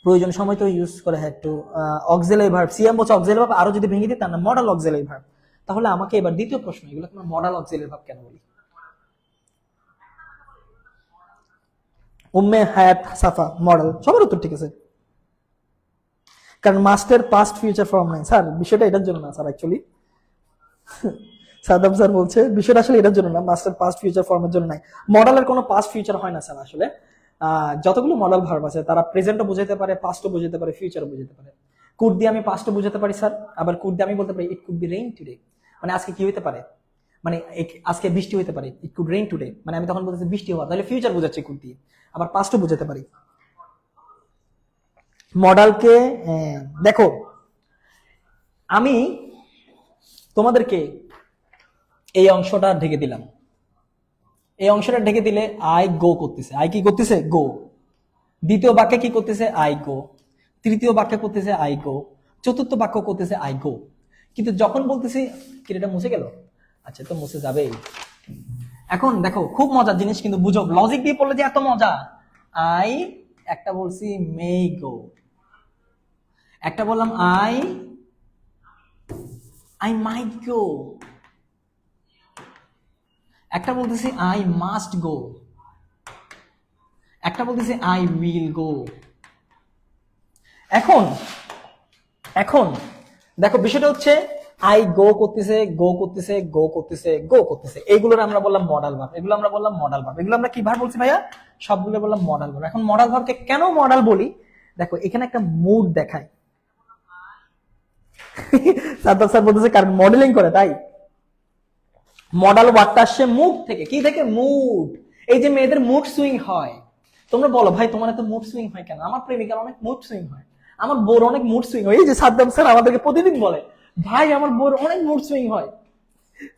প্রয়োজন সময় তো ইউজ করে had to, auxiliary verb CM বলছে অক্সিলারি ভার্ব, আরো যদি ভেঙে দিই তার নাম মডাল অক্সিলারি ভার্ব। তাহলে আমাকে এবার দ্বিতীয় প্রশ্ন, এগুলো আমরা মডাল অক্সিলারি ভার্ব কেন বলি? উম্মে হায়াত সাফা মডাল, সবার উত্তর ঠিক আছে। কারণ মাস্টার পাস্ট ফিউচার ফর্ম নাই স্যার, বিষয়টা এটার জন্য না স্যার। অ্যাকচুয়ালি সাদাব স্যার বলছে বিষয়টা আসলে এটার জন্য না, মাস্টার পাস্ট ফিউচার ফর্মের জন্য নাই। মডেলের কোনো পাস্ট ফিউচার হয় না স্যার। আসলে যতগুলো মডেল ভার্ব আছে তারা প্রেজেন্টও বুঝাতে পারে, পাস্টও বুঝাতে পারে, ফিউচারও বুঝাতে পারে। কুড দিয়ে আমি পাস্টও বুঝাতে পারি স্যার, আবার কুড দিয়ে আমি বলতে পারি it could be rain today, মানে আজকে কি হতে পারে, মানে আজকে বৃষ্টি হতে পারে। ইট কুড রেইন টুডে মানে আমি তখন বলতেছি বৃষ্টি হওয়া, তাহলে ফিউচার বোঝাচ্ছি কুড দিয়ে। আবার পাস্টও বুঝাতে পারি। মডেলকে দেখো, আমি তোমাদেরকে এই অংশটা ঢেকে দিলাম, এই অংশটা ঢেকে দিলে আই গো করতেছে, আই কি করতেছে? গো। দ্বিতীয় বাক্যে কি করতেছে? I go. তৃতীয় বাক্যে করতেছে আই গো। চতুর্থ বাক্য করতেছে আই গো। কিন্তু যখন বলতেছি কি এটা মুছে গেল, আচ্ছা তো মুছে যাবেই। এখন দেখো খুব মজার জিনিস, কিন্তু বুঝো, লজিক দিয়ে পড়লে যে এত মজা। আই একটা বলছি মে গো, একটা বললাম আই মাইট গো, একটা বলতেছি আই মাস্ট গো, একটা বলতেছি আই উইল গো। এখন এখন দেখো বিষয়টা হচ্ছে আই গো করতেছে, গো করতেছে, গো করতেছে, গো করতেছে, এইগুলোর আমরা বললাম মডাল ভার্ব। এগুলো আমরা বললাম মডাল ভার্ব। এগুলো আমরা কি ভার্ব বলছি ভাইয়া? সবগুলো বললাম মডাল ভার্ব। এখন মডাল ভার্বকে কেন মডাল বলি? দেখো এখানে একটা মুড দেখায়। সাদ্দাম স্যার বলতেছে কারণ মডেলিং করে, তাই। মডাল ওয়ার্ডটা আসছে মুড থেকে। কি থেকে? মুড। এই যে মেয়েদের মুড সুইং হয়, তোমরা বলো ভাই তোমার এত মুড সুইং হয় কেন? আমার প্রেমিকার অনেক মুড সুইং হয়, আমার বোর অনেক মুড সুইং হয়। এই যে সাদ্দাম স্যার আমাদেরকে প্রতিদিন বলে ভাই আমার বোর অনেক মুড সুইং হয়।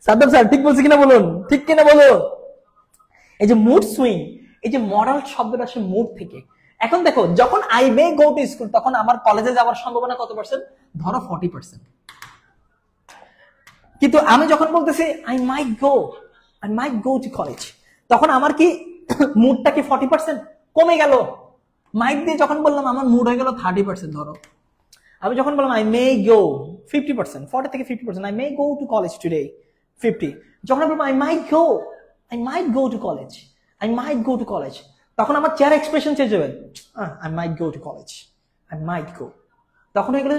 সাদ্দাম স্যার ঠিক বলছি কিনা বলুন, ঠিক কিনা বলুন। এই যে মুড সুইং, এই যে মডাল শব্দটা আসে মুড থেকে। এখন দেখো যখন I may go to school, তখন আমার কলেজে যাওয়ার সম্ভাবনা কত পার্সেন্ট? ধরো 40%। কিন্তু আমি যখন বলতেছি I might go to college, তখন আমার কি মুডটা কি 40% কমে গেল? মাইট দিয়ে যখন বললাম আমার মুড হয়ে গেল 30%। ধরো আমি যখন বললাম আই মে গো 50%, 40 থেকে 50%, I may go to college today 50। যখন আমি বলবো I might go to college, I might go to college, তখন আমার চেহারা এক্সপ্রেশন চেঞ্জ হবে। I might go to college, I might go, তখন হয়ে গেল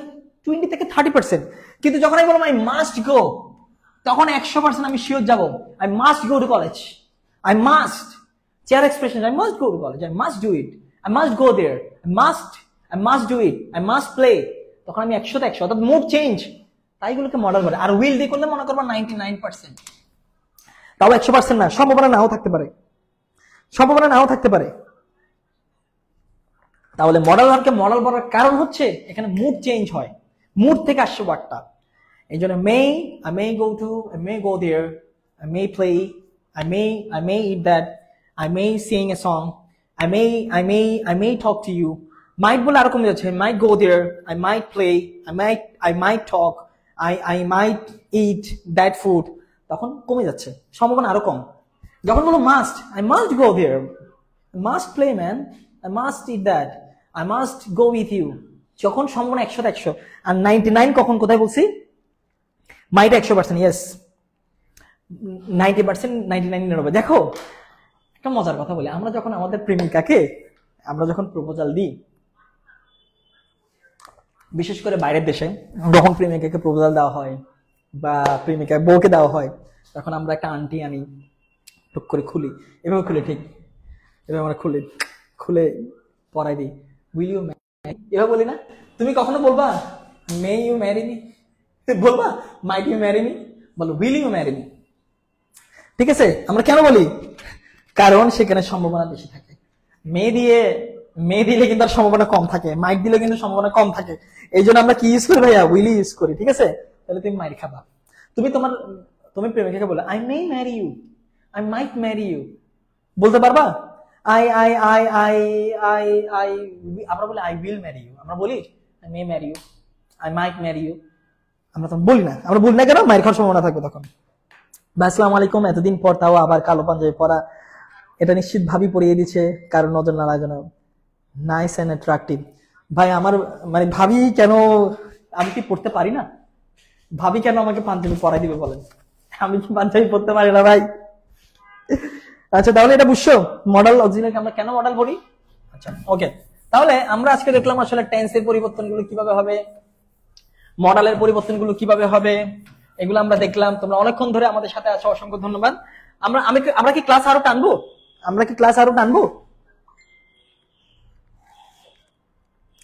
20 থেকে 30%। কিন্তু যখন আমি বললাম আই মাস্ট গো, তখন 100% আমি শিওর যাবো। I must go to college, I must, chair expression, I must go to college, I must do it, I must go there, I must do it, I must play, তখন আমি 100তে 100, অর্থাৎ মুড চেঞ্জ। তাই এগুলোকে মডেল করে। আর উইল দিয়ে করলে মনে করবো 99%, তাও 100% না, সম্ভাবনা নাও থাকতে পারে, সম্ভাবনা নাও থাকতে পারে। তাহলে মডেল ভার্বকে মডেল বলার কারণ হচ্ছে এখানে মুড চেঞ্জ হয়, মুড থেকে আসছে ওয়ার্ডটা। এই জন্য I may go to, I may go there, I may play, I may eat that, I may sing a song, I may talk to you. Might বলে আরো কমে যাচ্ছে, I might go there, I might play, I might talk, I might eat that food, তখন কমে যাচ্ছে, সম্ভাবনা আরো কম। যখন বলো must, I must go there, I must play man, I must eat that, I must go with you, যখন সম্ভাবনা 100তে 100। আর 99 কখন কোথায় বলছি? মাইট 100%, ইয়েস 90%, 99। দেখো একটা মজার কথা বলি, আমরা যখন আমাদের প্রেমিকাকে আমরা যখন প্রপোজাল দিই, বিশেষ করে বাইরের দেশে যখন প্রেমিকাকে প্রপোজাল দেওয়া হয় বা প্রেমিকা বউকে দেওয়া হয়, তখন আমরা একটা আংটি আনি, টুক করে খুলি, এভাবে খুলে, ঠিক এভাবে আমরা খুলে পরাই দিই, উইল ইউ ম্যারি, এভাবে বলি না? তুমি কখনো বলবা মে ইউ ম্যারি মি? বলবা মাইট ইউ ম্যারি মি? বলো উইল ইউ ম্যারি মি। ঠিক আছে, আমরা কেন বলি? কারণ সেখানে সম্ভাবনা বেশি থাকে। মে দিলে কিন্তু আর সম্ভাবনা কম থাকে, মাইট দিলে কিন্তু সম্ভাবনা কম থাকে। এই জন্য আমরা কি ইউজ করি ভাইয়া? উইল ইউজ করি। ঠিক আছে, তাহলে তুমি মাইট খাবা। তুমি প্রেমিকাকে বলো I may marry you, I might marry you, বলতে পারবা? আমরা বলি আই উইল ম্যারি ইউ, আমরা বলি I may marry you, I might marry you, আমরা তখন বলি না। আমরা বলি না কেন? মায়ের খাওয়ার সম্ভাবনা থাকবে তখন। আসসালামু আলাইকুম, এতদিন পর তাও আবার কালো পাঞ্জাবি পরা, এটা নিশ্চিত ভাবি পরিয়ে দিচ্ছে, কারণ নজর না লাগে না। Nice and attractive. ভাই আমার মানে ভাবি কেন, আমি কি পড়তে পারি না? ভাবি কেন আমাকে পাঞ্জাবি পরাই দিবে বলেন? আমি কি পাঞ্জাবি পড়তে পারি না ভাই? আচ্ছা তাহলে এটা বুঝছো মডেল অক্সিলারিকে আমরা কেন মডেল বলি। আচ্ছা ওকে, তাহলে আমরা আজকে দেখলাম আসলে টেন্সের পরিবর্তনগুলো কিভাবে হবে, মডেলের পরিবর্তনগুলো কিভাবে হবে, এগুলো আমরা দেখলাম। তোমরা অনেকক্ষণ ধরে আমাদের সাথে আছো, অসংখ্য ধন্যবাদ। আমরা কি ক্লাস আরো টানবো? আমরা কি ক্লাস আরো টানবো?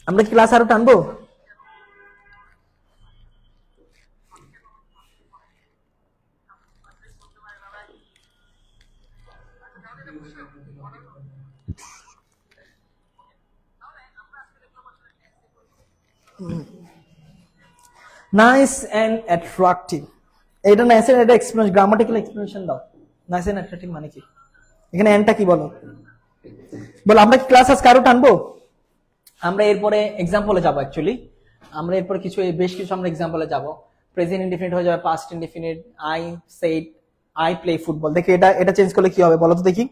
আমরা কি ক্লাস আরো টানবো? নাইস এন্ড অ্যাট্রাকটিভ, এটা নাইস এন্ড এটা এক্সপ্লেনেশন, গ্রামাটিক্যাল এক্সপ্লেনেশন দাও। নাইস এন্ড অ্যাট্রাকটিভ মানে কি? এখানে এন্ডটা কি বলো? বলো আমরা কি ক্লাস আজকে আরো টানবো? আমরা এরপরে এক্সাম্পলে যাবো। অ্যাকচুয়ালি আমরা এরপরে বেশ কিছু আমরা এক্সাম্পলে যাব। প্রেজেন্ট ইনডিফিনিট হয়ে যাবে past indefinite, I said I play football. দেখি এটা চেঞ্জ করলে কি হবে বলো তো দেখি।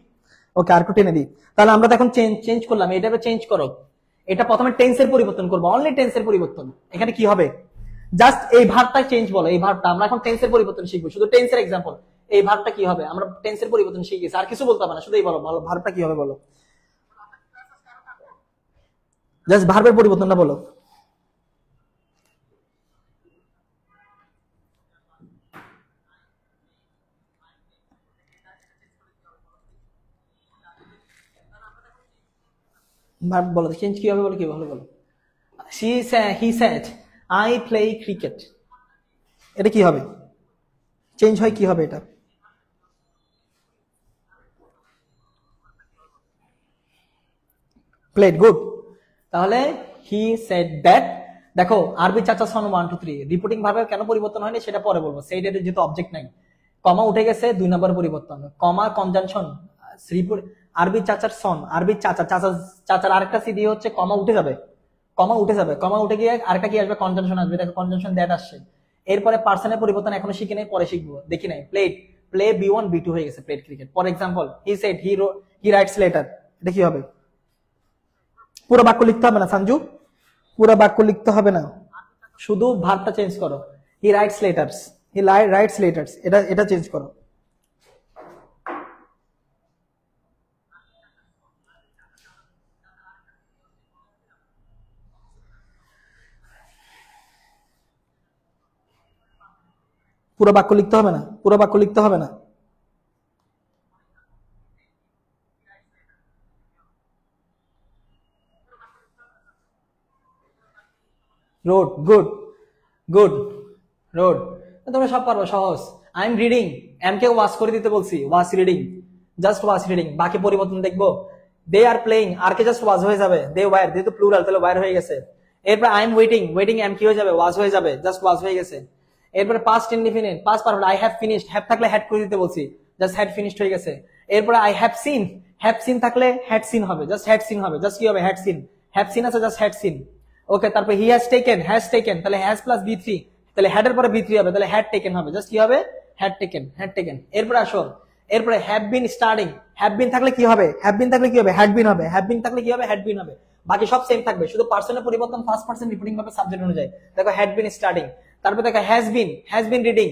ওকে আর একটু টেনে দিই। তাহলে আমরা তো এখন চেঞ্জ করলাম, এটা চেঞ্জ করো। এটা প্রথমে টেন্সের পরিবর্তন করবো, অনলি টেন্সের পরিবর্তন। এখানে কি হবে? জাস্ট এই ভার্বটা চেঞ্জ বলো, এই ভার্বটা। আমরা এখন টেন্সের পরিবর্তন শিখবো, শুধু টেন্সের এক্সাম্পল। এই ভার্বটা কি হবে? আমরা টেন্সের পরিবর্তন শিখে গেছি, আর কিছু বলতে হবে না, শুধু এই বলো ভার্বটা কি হবে বলো। জাস্ট ভার্বের পরিবর্তনটা বলো। ভার্ব বলো, চেঞ্জ কি হবে বলো, কি বলো বলো। He said I play cricket, এটা কি হবে? চেঞ্জ হয় কি হবে এটা? Played, good. তাহলে হি সেড দ্যাট, দেখো আরবি চাচা সন 1 2 3 রিপোর্টিং ভার্বের কেন পরিবর্তন হয়নি সেটা পরে বলবো। সেইড এর যেহেতু অবজেক্ট নাই, কমা উঠে গেছে, 2 নম্বর পরিবর্তন। কমা কনজাংশন, আরবি চাচার সন, আরবি চাচা, চাচার আরেকটা সিডি হচ্ছে, কমা উঠে যাবে, কমা উঠে যাবে, কমা উঠে গিয়ে আরেকটা কি আসবে? কনজাংশন আসবে। দেখো কনজাংশন দ্যাট আসছে। এরপরে পার্সনের পরিবর্তন এখনো শিখি নাই, পরে শিখবো, দেখি নাই। প্লেড, প্লে B1 B2 হয়ে গেছে, played cricket. For example, he said he writes letter, এটা কি হবে? পুরো বাক্য লিখতে হবে না সঞ্জু, পুরো বাক্য লিখতে হবে না, শুধু ভার্বটা চেঞ্জ করো। He writes letters, he writes letters, এটা চেঞ্জ করো। পুরো বাক্য লিখতে হবে না, পুরো বাক্য লিখতে হবে না। Road, good good, road. তোমরা সব পারবো, সহজ। আই এম রিডিং, এম কে ওয়াচ করে দিতে বলছি, was reading, just was reading. বাকি পরিবর্তন দেখবো। দে আর প্লেইং, আর কে জাস্ট ওয়াচ হয়ে যাবে, দে ওয়ার, যেহেতু প্লুরাল তাহলে ওয়ার হয়ে গেছে। এরপর I am waiting, waiting am কি হয়ে যাবে? ওয়াচ হয়ে যাবে, জাস্ট ওয়াচ হয়ে গেছে। এরপরে past indefinite, past perfect, I have finished, have থাকলে হ্যাড করে দিতে বলছি, জাস্ট হ্যাড ফিনিশড হয়ে গেছে। এরপরে আই হ্যাভ সিন থাকলে হ্যাড সিন হবে, জাস্ট হ্যাড সিন হবে, জাস্ট কি হবে? Had seen. হ্যাভ সিন আছে, জাস্ট হ্যাড সিন। ওকে, তারপর হি হ্যাজ টেকেন, তাহলে হ্যাজ প্লাস B3, তাহলে হ্যাড এর পরে B3 হবে, তাহলে হ্যাড টেকেন হবে, জাস্ট কি হবে? Had taken. এরপরে আসো, এরপরে have been studying, have been থাকলে কি হবে? হ্যাভ বিন থাকলে কি হবে? হ্যাড বিন হবে, হ্যাভ বিন থাকলে কি হবে? হ্যাড বিন হবে। বাকি সব সেম থাকবে, শুধু পার্সনের পরিবর্তন, ফার্স্ট পারসন রিপিটিং ভাবে সাবজেক্ট অনুযায়ী। দেখো হ্যাড বিন স্টাডিং, তারপর দেখো has been reading,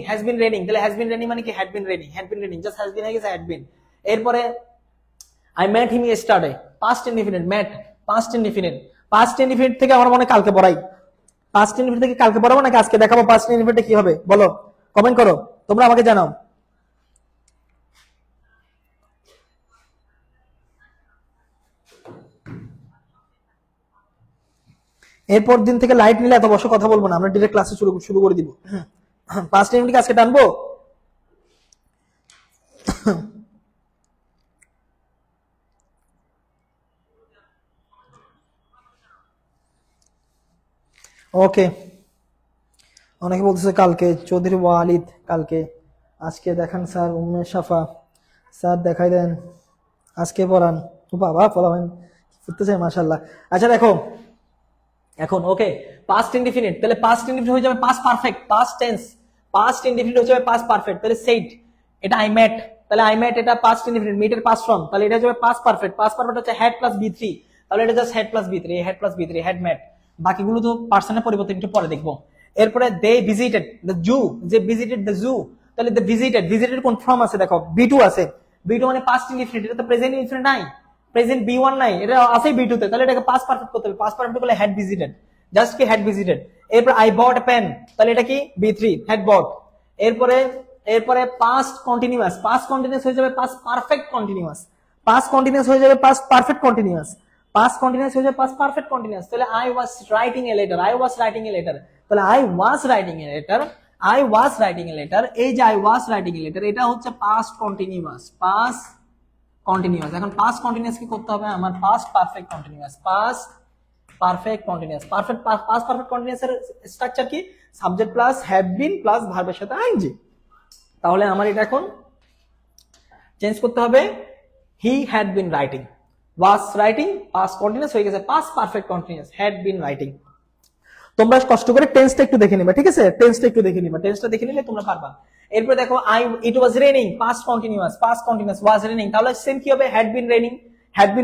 has been raining, তাহলে হ্যাজ বিন রেনিং মানে কি? Had been raining, just has been হয়ে গেছে, হ্যাড বিন। এরপরে I met him yesterday, past indefinite, met, past indefinite. Past indefinite থেকে আমার মনে কালকে পড়াই, পাস্ট ইনডিফিনিট থেকে কালকে পড়াবো নাকি আজকে দেখাবো? পাস্ট ইনডিফিনিটে কি হবে বলো, কমেন্ট করো, তোমরা আমাকে জানাও। এরপর দিন থেকে লাইট নিলে এত বছর কথা বলবো না, আমরা ডিরেক্ট ক্লাসে শুরু করে দিব। পাস্ট ইনডিফিনিট আজকে টানবো। ওকে, অনেকে বলতেছে কালকে, চৌধুরী ওয়ালিদ কালকে, আজকে দেখান স্যার, উম্মে সাফা স্যার দেখাই দেন, আজকে পড়ান। ও বাবা, পড়াবেন, ফুটতেছে মাশাআল্লাহ। আচ্ছা দেখো এখন, ওকে, পাস্ট ইনডিফিনিট, তাহলে পাস্ট ইনডিফিনিট হয়ে যাবে past perfect, past tense. Past indefinite হয়ে যাবে পাস্ট পারফেক্ট, তাহলে সেইড, এটা আই মেট, তাহলে আই মেট এটা পাস্ট ইনডিফিনিট, মিট এর পাস্ট ফর্ম, তাহলে এটা হয়ে যাবে পাস্ট পারফেক্ট। পাস্ট পারফেক্ট হচ্ছে হ্যাড প্লাস B3, তাহলে এটা just had plus B3, had মেট। বাকিগুলো তো পার্সনের পরিবর্তন একটু পরে দেখবো। এরপরে দে ভিজিটেড দ্য জু, যে ভিজিটেড দ্য জু, তাহলে দ্য ভিজিটেড কোন ফর্ম আছে? দেখো B2 আছে, B2 মানে পাস্ট ইনডিফিনিট, এটা তো প্রেজেন্ট ইনডিফিনিট নাই, প্রেজেন্ট B1 নাই, এটা আছে B2 তে, তাহলে এটাকে পাস্ট পারফেক্ট করতে হবে। পাস্ট পারফেক্ট করলে হ্যাড ভিজিটেড, জাস্ট কি হ্যাড ভিজিটেড। এরপর আই বট এ পেন, তাহলে এটা কি? B3, হ্যাড বট। এরপরে এরপরে পাস্ট কন্টিনিউয়াস, হয়ে যাবে past perfect continuous, past continuous হয়ে যাবে past perfect continuous, past continuous হয়ে যাবে পাস্ট পারফেক্ট কন্টিনিউয়াস। তাহলে I was writing a letter, তাহলে I was writing a letter, এই যে I was writing a letter, এটা হচ্ছে পাস্ট কন্টিনিউয়াস, এখন পাস্ট কন্টিনিউয়াস কি করতে হবে আমার? Past perfect continuous, past perfect continuous এর স্ট্রাকচার কি? Subject plus have been plus ভার্বের সাথে আইএনজি। তাহলে আমার এটা এখন চেঞ্জ করতে হবে, he had been writing, was writing, past continuous হয়ে গেছে past perfect continuous, had been writing. তোমরা কষ্ট করে টেন্সটা একটু দেখে নিবা, ঠিক আছে? টেন্সটা দেখে নিলে তোমরা পারবা। এরপর দেখো it was raining, past continuous, was raining, তাহলে সেম কি হবে? হ্যাড বিন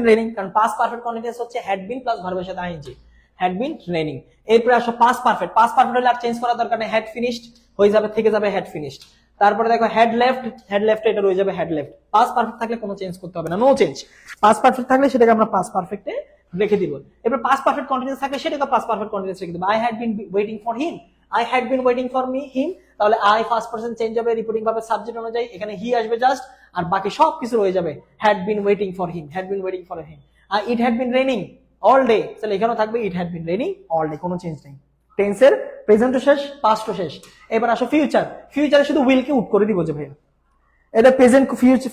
রেনিং, কারণ পাস্ট পারফেক্ট কন্টিনিউয়াস হচ্ছে হ্যাড বিন প্লাস ভার্বের সাথে আইএনজি, হ্যাড বিন রেনিং। এরপর আসো পাস্ট পারফেক্ট হলে আর চেঞ্জ করার দরকার নেই, হ্যাড ফিনিশড হয়ে যাবে, থেকে যাবে হ্যাড ফিনিশড। তারপরে দেখো হ্যাড লেফট, এটা রয়ে যাবে হ্যাড লেফট। পাস্ট পারফেক্ট থাকলে কোনো চেঞ্জ করতে হবে না, নো চেঞ্জ। পাস্ট পারফেক্ট থাকলে সেটাকে আমরা পাস্ট পারফেক্টে রেখে দিব। এবার পাস্ট পারফেক্ট কন্টিনিউয়াস থাকলে সেটাকে পাস্ট পারফেক্ট কন্টিনিউয়াস রেখে দিব। I had been waiting for him, তাহলে আই ফার্স্ট পারসন চেঞ্জ হবে রিপোর্টিং ভাবে সাবজেক্ট অনুযায়ী, এখানে হি আসবে জাস্ট, আর বাকি সব কিছু রয়ে যাবে had been waiting for him. It had been raining all day, তাহলে এখানেও থাকবে it had been raining all day, কোনো চেঞ্জ নেই। টেন্সের প্রেজেন্টও শেষ, পাস্টও শেষ। এবার আসো ফিউচার, ফিউচারে শুধু উইলকে উড করে দিব যে ভাইয়া এটা প্রেজেন্ট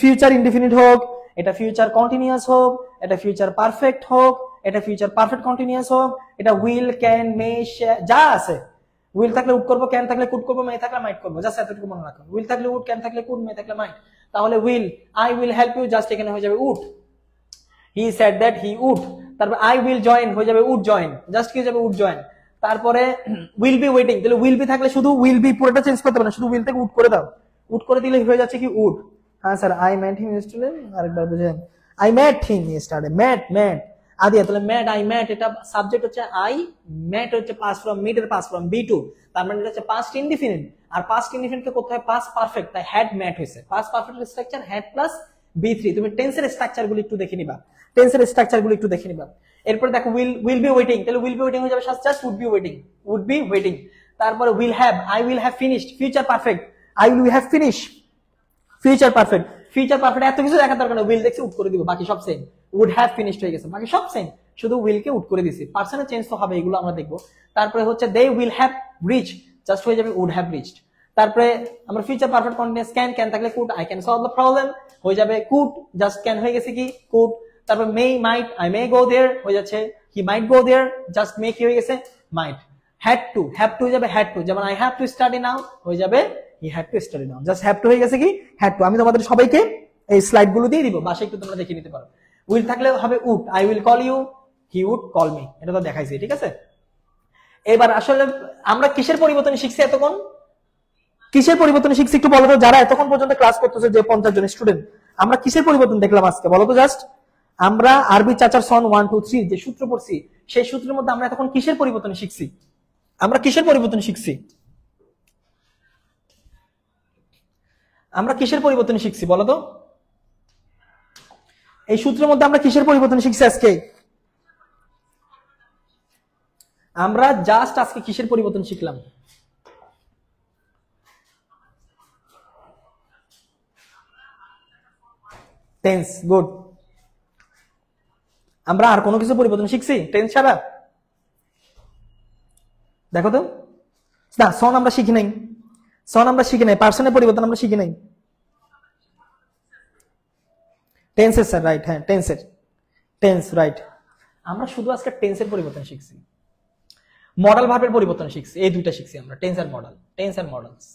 ফিউচার ইনডিফিনিট হোক, এটা ফিউচার কন্টিনিউয়াস হোক, এটা ফিউচার পারফেক্ট হোক, এটা ফিউচার পারফেক্ট কন্টিনিউয়াস হোক, এটা উইল ক্যান মে যা আছে, উইল থাকলে উড করবো, ক্যান থাকলে কুড করবো, মে থাকলে মাইট করবো, জাস্ট এতটুকু মনে রাখো। উইল থাকলে উড, ক্যান থাকলে কুড, মে থাকলে মাইট। তাহলে will, I will help you, just এখানে হয়ে যাবে would. He said that he would, তারপর আই উইল জয়েন হয়ে যাবে উড জয়েন, জাস্ট কি হয়ে যাবে উড জয়েন। তারপরে উইল বি ওয়েটিং, তাহলে উইল বি থাকলে শুধু উইল বি পুরোটা চেঞ্জ করতে পারে, শুধু উইল থেকে উড করে দাও, উড করে দিলে হয়ে যাচ্ছে কি উড। হ্যাঁ sir, I met him yesterday, আরেকবার বুঝেন, আই মেট হিম ইয়েস্টারডে, মেট আদিয়া, তাহলে মেট আই মেট, এটা সাবজেক্ট হচ্ছে আই, মেট হচ্ছে পাস ফ্রম, মিট এর পাস ফ্রম বি টু, তার মানে এটা হচ্ছে পাস্ট ইনডিফিনিট, আর পাস্ট ইনডিফিনিট কে করতে হয় পাস্ট পারফেক্ট, তাই হ্যাড মেট হয়েছে। Past perfect structure had plus বি3। তুমি টেন্সের স্ট্রাকচার গুলো একটু দেখে নিবা, টেন্সের স্ট্রাকচার গুলো একটু দেখে নিবা। এরপর দেখো উইল বি ওয়েটিং, তাহলে উইল বি ওয়েটিং হয়ে যাবে জাস্ট উড বি ওয়েটিং। তারপরে will have, I will have finished, future perfect, I will have finish, future perfect, future perfect এত কিছু দেখার দরকার নেই, উইল দেখছি উড করে দিব, বাকি সব সেম। উড হ্যাভ ফিনিশড হয়ে গেছে, বাকি সব সেম, শুধু উইলকে উড করে দিছি। পার্সনের চেঞ্জ তো হবে, এগুলো আমরা দেখবো। তারপরে হচ্ছে they will have reach, just হয়ে যাবে উড হ্যাভ রিচড। তারপরে আমরা ফিউচার পারফেক্ট কন্টিনিউয়াস ক্যান থাকলে could, I can solve the problem হয়ে যাবে কুড, জাস্ট ক্যান হয়ে গেছে কি কুড। তারপর মে মাইট, আই মে গো দেয়ার হয়ে যাচ্ছে হি মাইট গো দেয়ার, জাস্ট মে কি হয়ে গেছে মাইট। হ্যাড টু হয়ে যাবে হ্যাড টু, যেমন আই হ্যাভ টু স্টাডি নাও হয়ে যাবে he had to study now, just have to হয়ে গেছে কি হ্যাড টু। আমি তোমাদের সবাইকে এই স্লাইড গুলো দিয়ে দিব, বাসায় একটু তোমরা দেখে নিতে পারো। উইল থাকলে হবে would, I will call you, he would call me, এটা তো দেখাইছি, ঠিক আছে। এবার আসলে আমরা কিসের পরিবর্তন শিখছি এতক্ষণ, কিসের পরিবর্তন শিখছি একটু বলো তো, যারা এতক্ষণ পর্যন্ত ক্লাস করতেছে যে 50 জন স্টুডেন্ট, আমরা কিসের পরিবর্তন দেখলাম আজকে বলো তো জাস্ট। আমরা আরবি চাচার সন 1 2 3 যে সূত্র পড়ছি, সেই সূত্রের মধ্যে আমরা এতক্ষণ কিসের পরিবর্তন শিখছি, আমরা কিসের পরিবর্তন শিখছি, আমরা কিসের পরিবর্তন শিখছি বলো তো। এই সূত্রের মধ্যে আমরা কিসের পরিবর্তন শিখছি আজকে, আমরা জাস্ট আজকে কিসের পরিবর্তন শিখলাম, টেন্স। গুড, আমরা আর কোনো কিছু পরিবর্তন শিখছি টেন্স ছাড়া, দেখো তো না। সন আমরা শিখি নাই, সন আমরা শিখি নাই, পার্সনের পরিবর্তন আমরা শিখি নাই, টেন্সের স্যার রাইট, হ্যাঁ টেন্সের, টেন্স রাইট। আমরা শুধু আজকে টেন্সের পরিবর্তন শিখছি, মডেল ভার্বের পরিবর্তন শিখছি, এই দুইটা শিখছি আমরা, টেন্স আর মডেল, টেন্স আর মডেলস।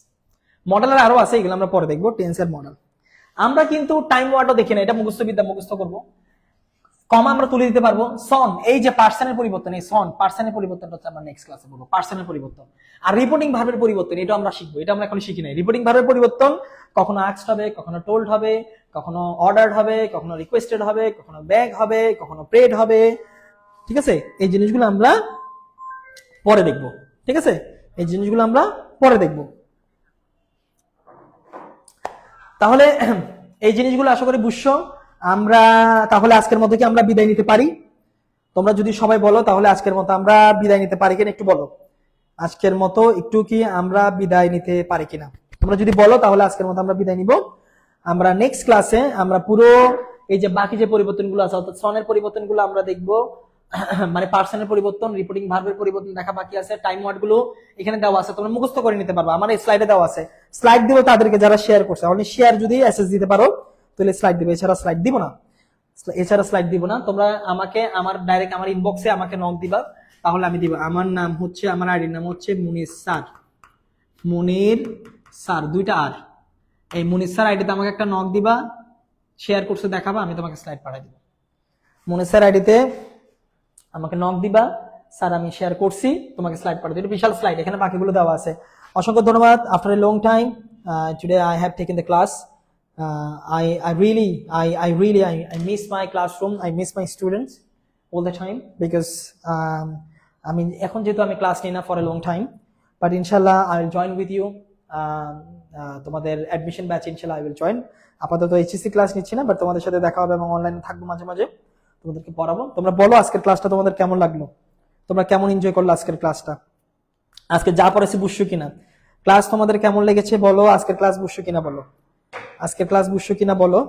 মডেলের আরো আছে, এগুলো আমরা পরে দেখবো, টেন্স আর মডেল। আমরা কিন্তু টাইম ওয়ার্ডও দেখি না, এটা মুখস্থবিদ্যা মুখস্থ করবো, কমা আমরা তুলে দিতে পারবো। সন, এই যে পার্সনের পরিবর্তন, এই সন পার্সনের পরিবর্তনটা হচ্ছে আমরা নেক্সট ক্লাসে বলবো, পার্সনের পরিবর্তন। আর রিপোর্টিং ভার্বের পরিবর্তন, এটা আমরা শিখবো, এটা আমরা এখন শিখি নাই। রিপোর্টিং ভার্বের পরিবর্তন কখনো আস্কড হবে, কখনো টোল্ড হবে, কখনো অর্ডার্ড হবে, কখনো রিকোয়েস্টেড হবে, কখনো বেগ হবে, কখনো প্রেড হবে, ঠিক আছে। এই জিনিসগুলো আমরা পরে দেখবো, ঠিক আছে, এই জিনিসগুলো আমরা পরে দেখবো। তাহলে এই জিনিসগুলো আশা করি বুঝছো। আমরা তাহলে আজকের মতো কি আমরা বিদায় নিতে পারি, তোমরা যদি সবাই বলো তাহলে আজকের মতো আমরা বিদায় নিতে পারি কিনা একটু বলো, আজকের মতো একটু কি আমরা বিদায় নিতে পারি কিনা, তোমরা যদি বলো তাহলে আজকের মতো আমরা বিদায় নিব। আমরা নেক্সট ক্লাসে আমরা পুরো এই যে বাকি যে পরিবর্তনগুলো আছে, অর্থাৎ সনের পরিবর্তনগুলো আমরা দেখবো, মানে পার্সনের পরিবর্তন, রিপোর্টিং ভার্বের পরিবর্তন দেখা বাকি আছে, টাইম ওয়ার্ড গুলো এখানে দেওয়া আছে, তোমরা মুখস্থ করে নিতে পারবা, আমার এই স্লাইডে দেওয়া আছে। স্লাইড দিব তাদেরকে যারা শেয়ার করছে, অনলি শেয়ার যদি এসএস দিতে পারো তাহলে স্লাইড দিবে, এছাড়া স্লাইড দিব না, এছাড়া স্লাইড দিব না। তোমরা আমাকে আমার ডাইরেক্ট আমার ইনবক্সে আমাকে নক দিবা, তাহলে আমি দিব। আমার নাম হচ্ছে, আমার আইডির নাম হচ্ছে মুনির স্যার, মুনির স্যার দুইটা আর, এই মুনির স্যার আইডিতে আমাকে একটা নক দিবা, শেয়ার করছে দেখাবা, আমি তোমাকে স্লাইড পাঠাই দিব। মুনির স্যার আইডিতে আমাকে নক দিবা, স্যার আমি শেয়ার করছি, তোমাকে স্লাইড পাঠাই দিই, বিশাল স্লাইড, এখানে বাকিগুলো দেওয়া আছে। অসংখ্য ধন্যবাদ। After a long time today I have taken the class. I really miss my classroom, I miss my students all the time because I mean এখন যেহেতু আমি ক্লাস নিই না for a long time, but inshallah I will join with you, তোমাদের অ্যাডমিশন ব্যাচ ইনশাআল্লাহ I will join। আপাতত এইচএসসি ক্লাস নিচ্ছি না, বাট তোমাদের সাথে দেখা হবে এবং অনলাইনে থাকবো মাঝে মাঝে, তোমাদেরকে পড়াবো। তোমরা বলো আজকের ক্লাসটা তোমাদের কেমন লাগলো, তোমরা কেমন এনজয় করলো আজকের ক্লাসটা, আজকে যা পড়েছি বুঝছো কিনা, ক্লাস তোমাদের কেমন লেগেছে বলো, আজকের ক্লাস বুঝছো কিনা বলো, আজকের ক্লাস বুঝছো কিনা বলো।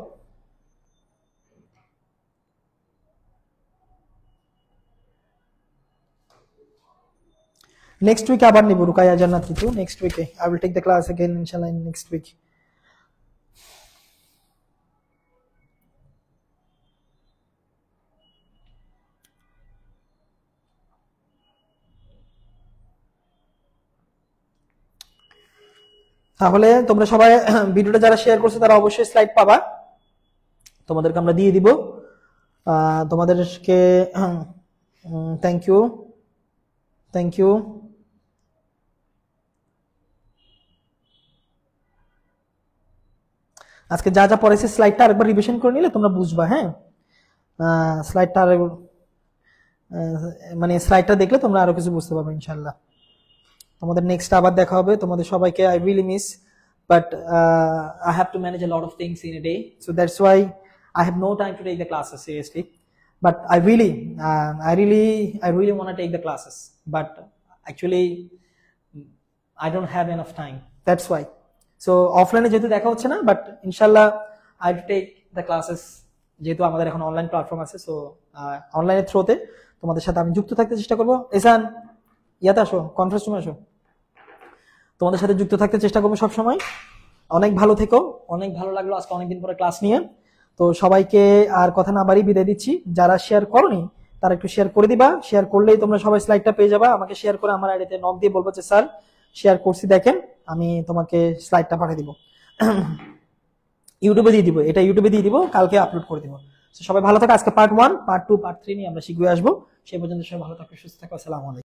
নেক্সট উইকে আবার নিব রুকাইয়া জান্নাত ঋতু, নেক্সট উইকে I will take the class again ইনশাআল্লাহ ইন নেক্সট উইক। তাহলে তোমরা সবাই ভিডিওটা যারা শেয়ার করছো তারা অবশ্যই স্লাইড পাবা, তোমাদেরকে আমরা দিয়ে দিব। তোমাদেরকে থ্যাংক ইউ, থ্যাংক ইউ। আজকে যা যা পড়েছে স্লাইডটা আরেকবার রিভিশন করে নিলে তোমরা বুঝবা। হ্যাঁ, স্লাইডটা মানে স্লাইডটা দেখলে তোমরা আরো কিছু বুঝতে পারবে ইনশাআল্লাহ। তোমাদের নেক্সট আবার দেখা হবে। তোমাদের সবাইকে I really miss, but I have to manage a lot of things in a day, so that's why I have no time to take the classes seriously. But I really want to take the classes, but actually I don't have enough time, that's why. So offline যেহেতু দেখা হচ্ছে না, বাট ইনশাআল্লাহ I will take the classes, যেহেতু আমাদের এখন অনলাইন প্ল্যাটফর্ম আছে। সো অনলাইনের থ্রুতে তোমাদের সাথে আমি যুক্ত থাকতে চেষ্টা করবো। এসান ইয়াতে আসো, কনফারেন্স রুমে আসো, তোমাদের সাথে যুক্ত থাকতে চেষ্টা করবো সব সময়। অনেক ভালো থেকো, অনেক ভালো লাগলো আজকে অনেকদিন পরে ক্লাস নিয়ে। তো সবাইকে আর কথা না বাড়ি বিদায় দিচ্ছি। যারা শেয়ার করনি তারা একটু শেয়ার করে দিবা, শেয়ার করলেই তোমরা সবাই স্লাইডটা পেয়ে যাবা। আমাকে শেয়ার করে আমার আইডিতে নক দিয়ে বলবো যে স্যার শেয়ার করছি দেখেন, আমি তোমাকে স্লাইডটা পাঠিয়ে দিব। ইউটিউবে দিয়ে দিব, এটা ইউটিউবে দিয়ে দিব, কালকে আপলোড করে দিব। সবাই ভালো থাকো। আজকে পার্ট 1, পার্ট 2, পার্ট 3 নিয়ে আমরা শীঘ্রই আসবো। সেই পর্যন্ত সবাই ভালো থাকো, সুস্থ থাকো। আসসালামু আলাইকুম।